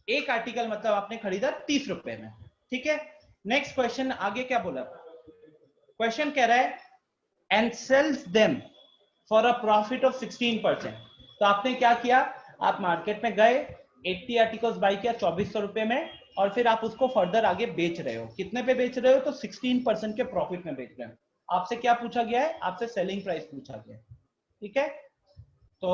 एक आर्टिकल मतलब आपने खरीदा 30 रुपए में, ठीक है। नेक्स्ट क्वेश्चन, आगे क्या बोला? क्वेश्चन कह रहा है and sells them for a profit of 16%। तो आपने क्या किया, आप मार्केट में गए, 80 आर्टिकल्स बाय किया 2400 रुपए में, और फिर आप उसको फर्दर आगे बेच रहे हो। कितने पे बेच रहे हो? तो 16% के प्रॉफिट में बेच रहे हो। आपसे क्या पूछा गया है? आपसे सेलिंग प्राइस पूछा गया है, ठीक है। तो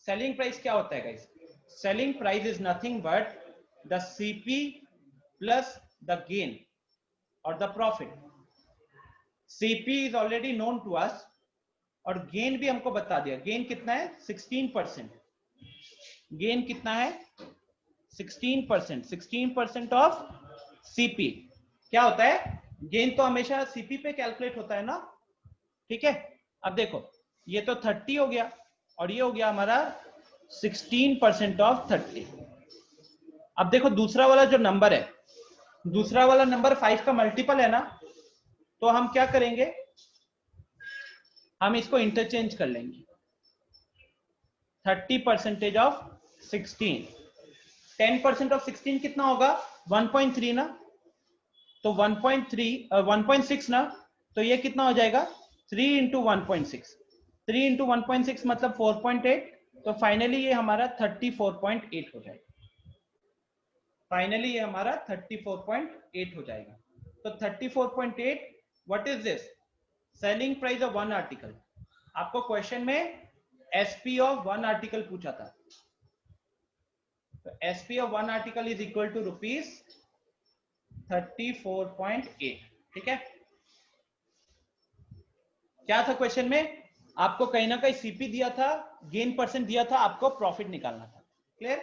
सेलिंग प्राइस क्या होता है guys? Selling price is nothing but the CP plus the gain और the profit. CP is already known to us, और गेन भी हमको बता दिया। गेन कितना है? 16%। गेन कितना है? 16%। 16% ऑफ सीपी। क्या होता है? गेन तो हमेशा सीपी पे कैलकुलेट होता है ना, ठीक है। अब देखो, ये तो 30 हो गया, और ये हो गया हमारा 16% ऑफ 30। अब देखो दूसरा वाला जो नंबर है, दूसरा वाला नंबर 5 का मल्टीपल है ना, तो हम क्या करेंगे, हम इसको इंटरचेंज कर लेंगे। 30% ऑफ 16, 10% ऑफ 16 कितना होगा 1.3 ना, तो 1.6 ना, तो ये कितना हो जाएगा 3 इंटू 1.6, 3 इंटू 1.6 मतलब 4.8, तो फाइनली ये हमारा 34.8 हो जाएगा। फाइनली ये हमारा 34.8 हो जाएगा। तो 34.8 what is this, selling price of one article. आपको क्वेश्चन में एसपी ऑफ वन आर्टिकल पूछा था, तो SP of one article is equal to rupees 34.8। ठीक है, क्या था क्वेश्चन में, आपको कहीं ना कहीं सीपी दिया था, गेन परसेंट दिया था, आपको प्रॉफिट निकालना था। क्लियर?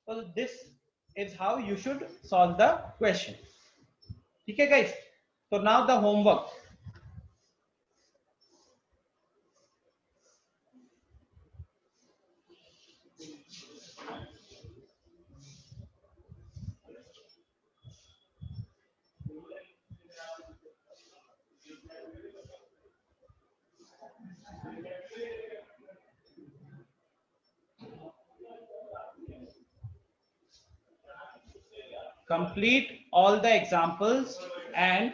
तो this is how you should solve the question. ठीक है गाइस, तो now the homework. Complete all the examples and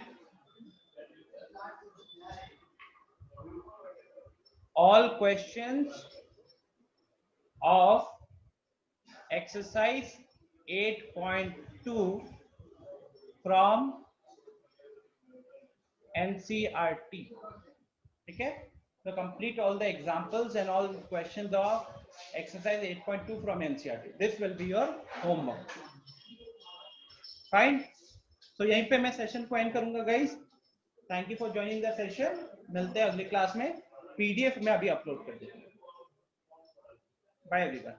all questions of exercise 8.2 from NCERT. ठीक है, so complete all the examples and all questions of exercise 8.2 from NCERT. This will be your homework. Fine, तो यहीं पे मैं session को and करूंगा guys. Thank you for joining the session. मिलते हैं अगली क्लास में। पीडीएफ में अभी अपलोड कर देंगे। Bye everyone.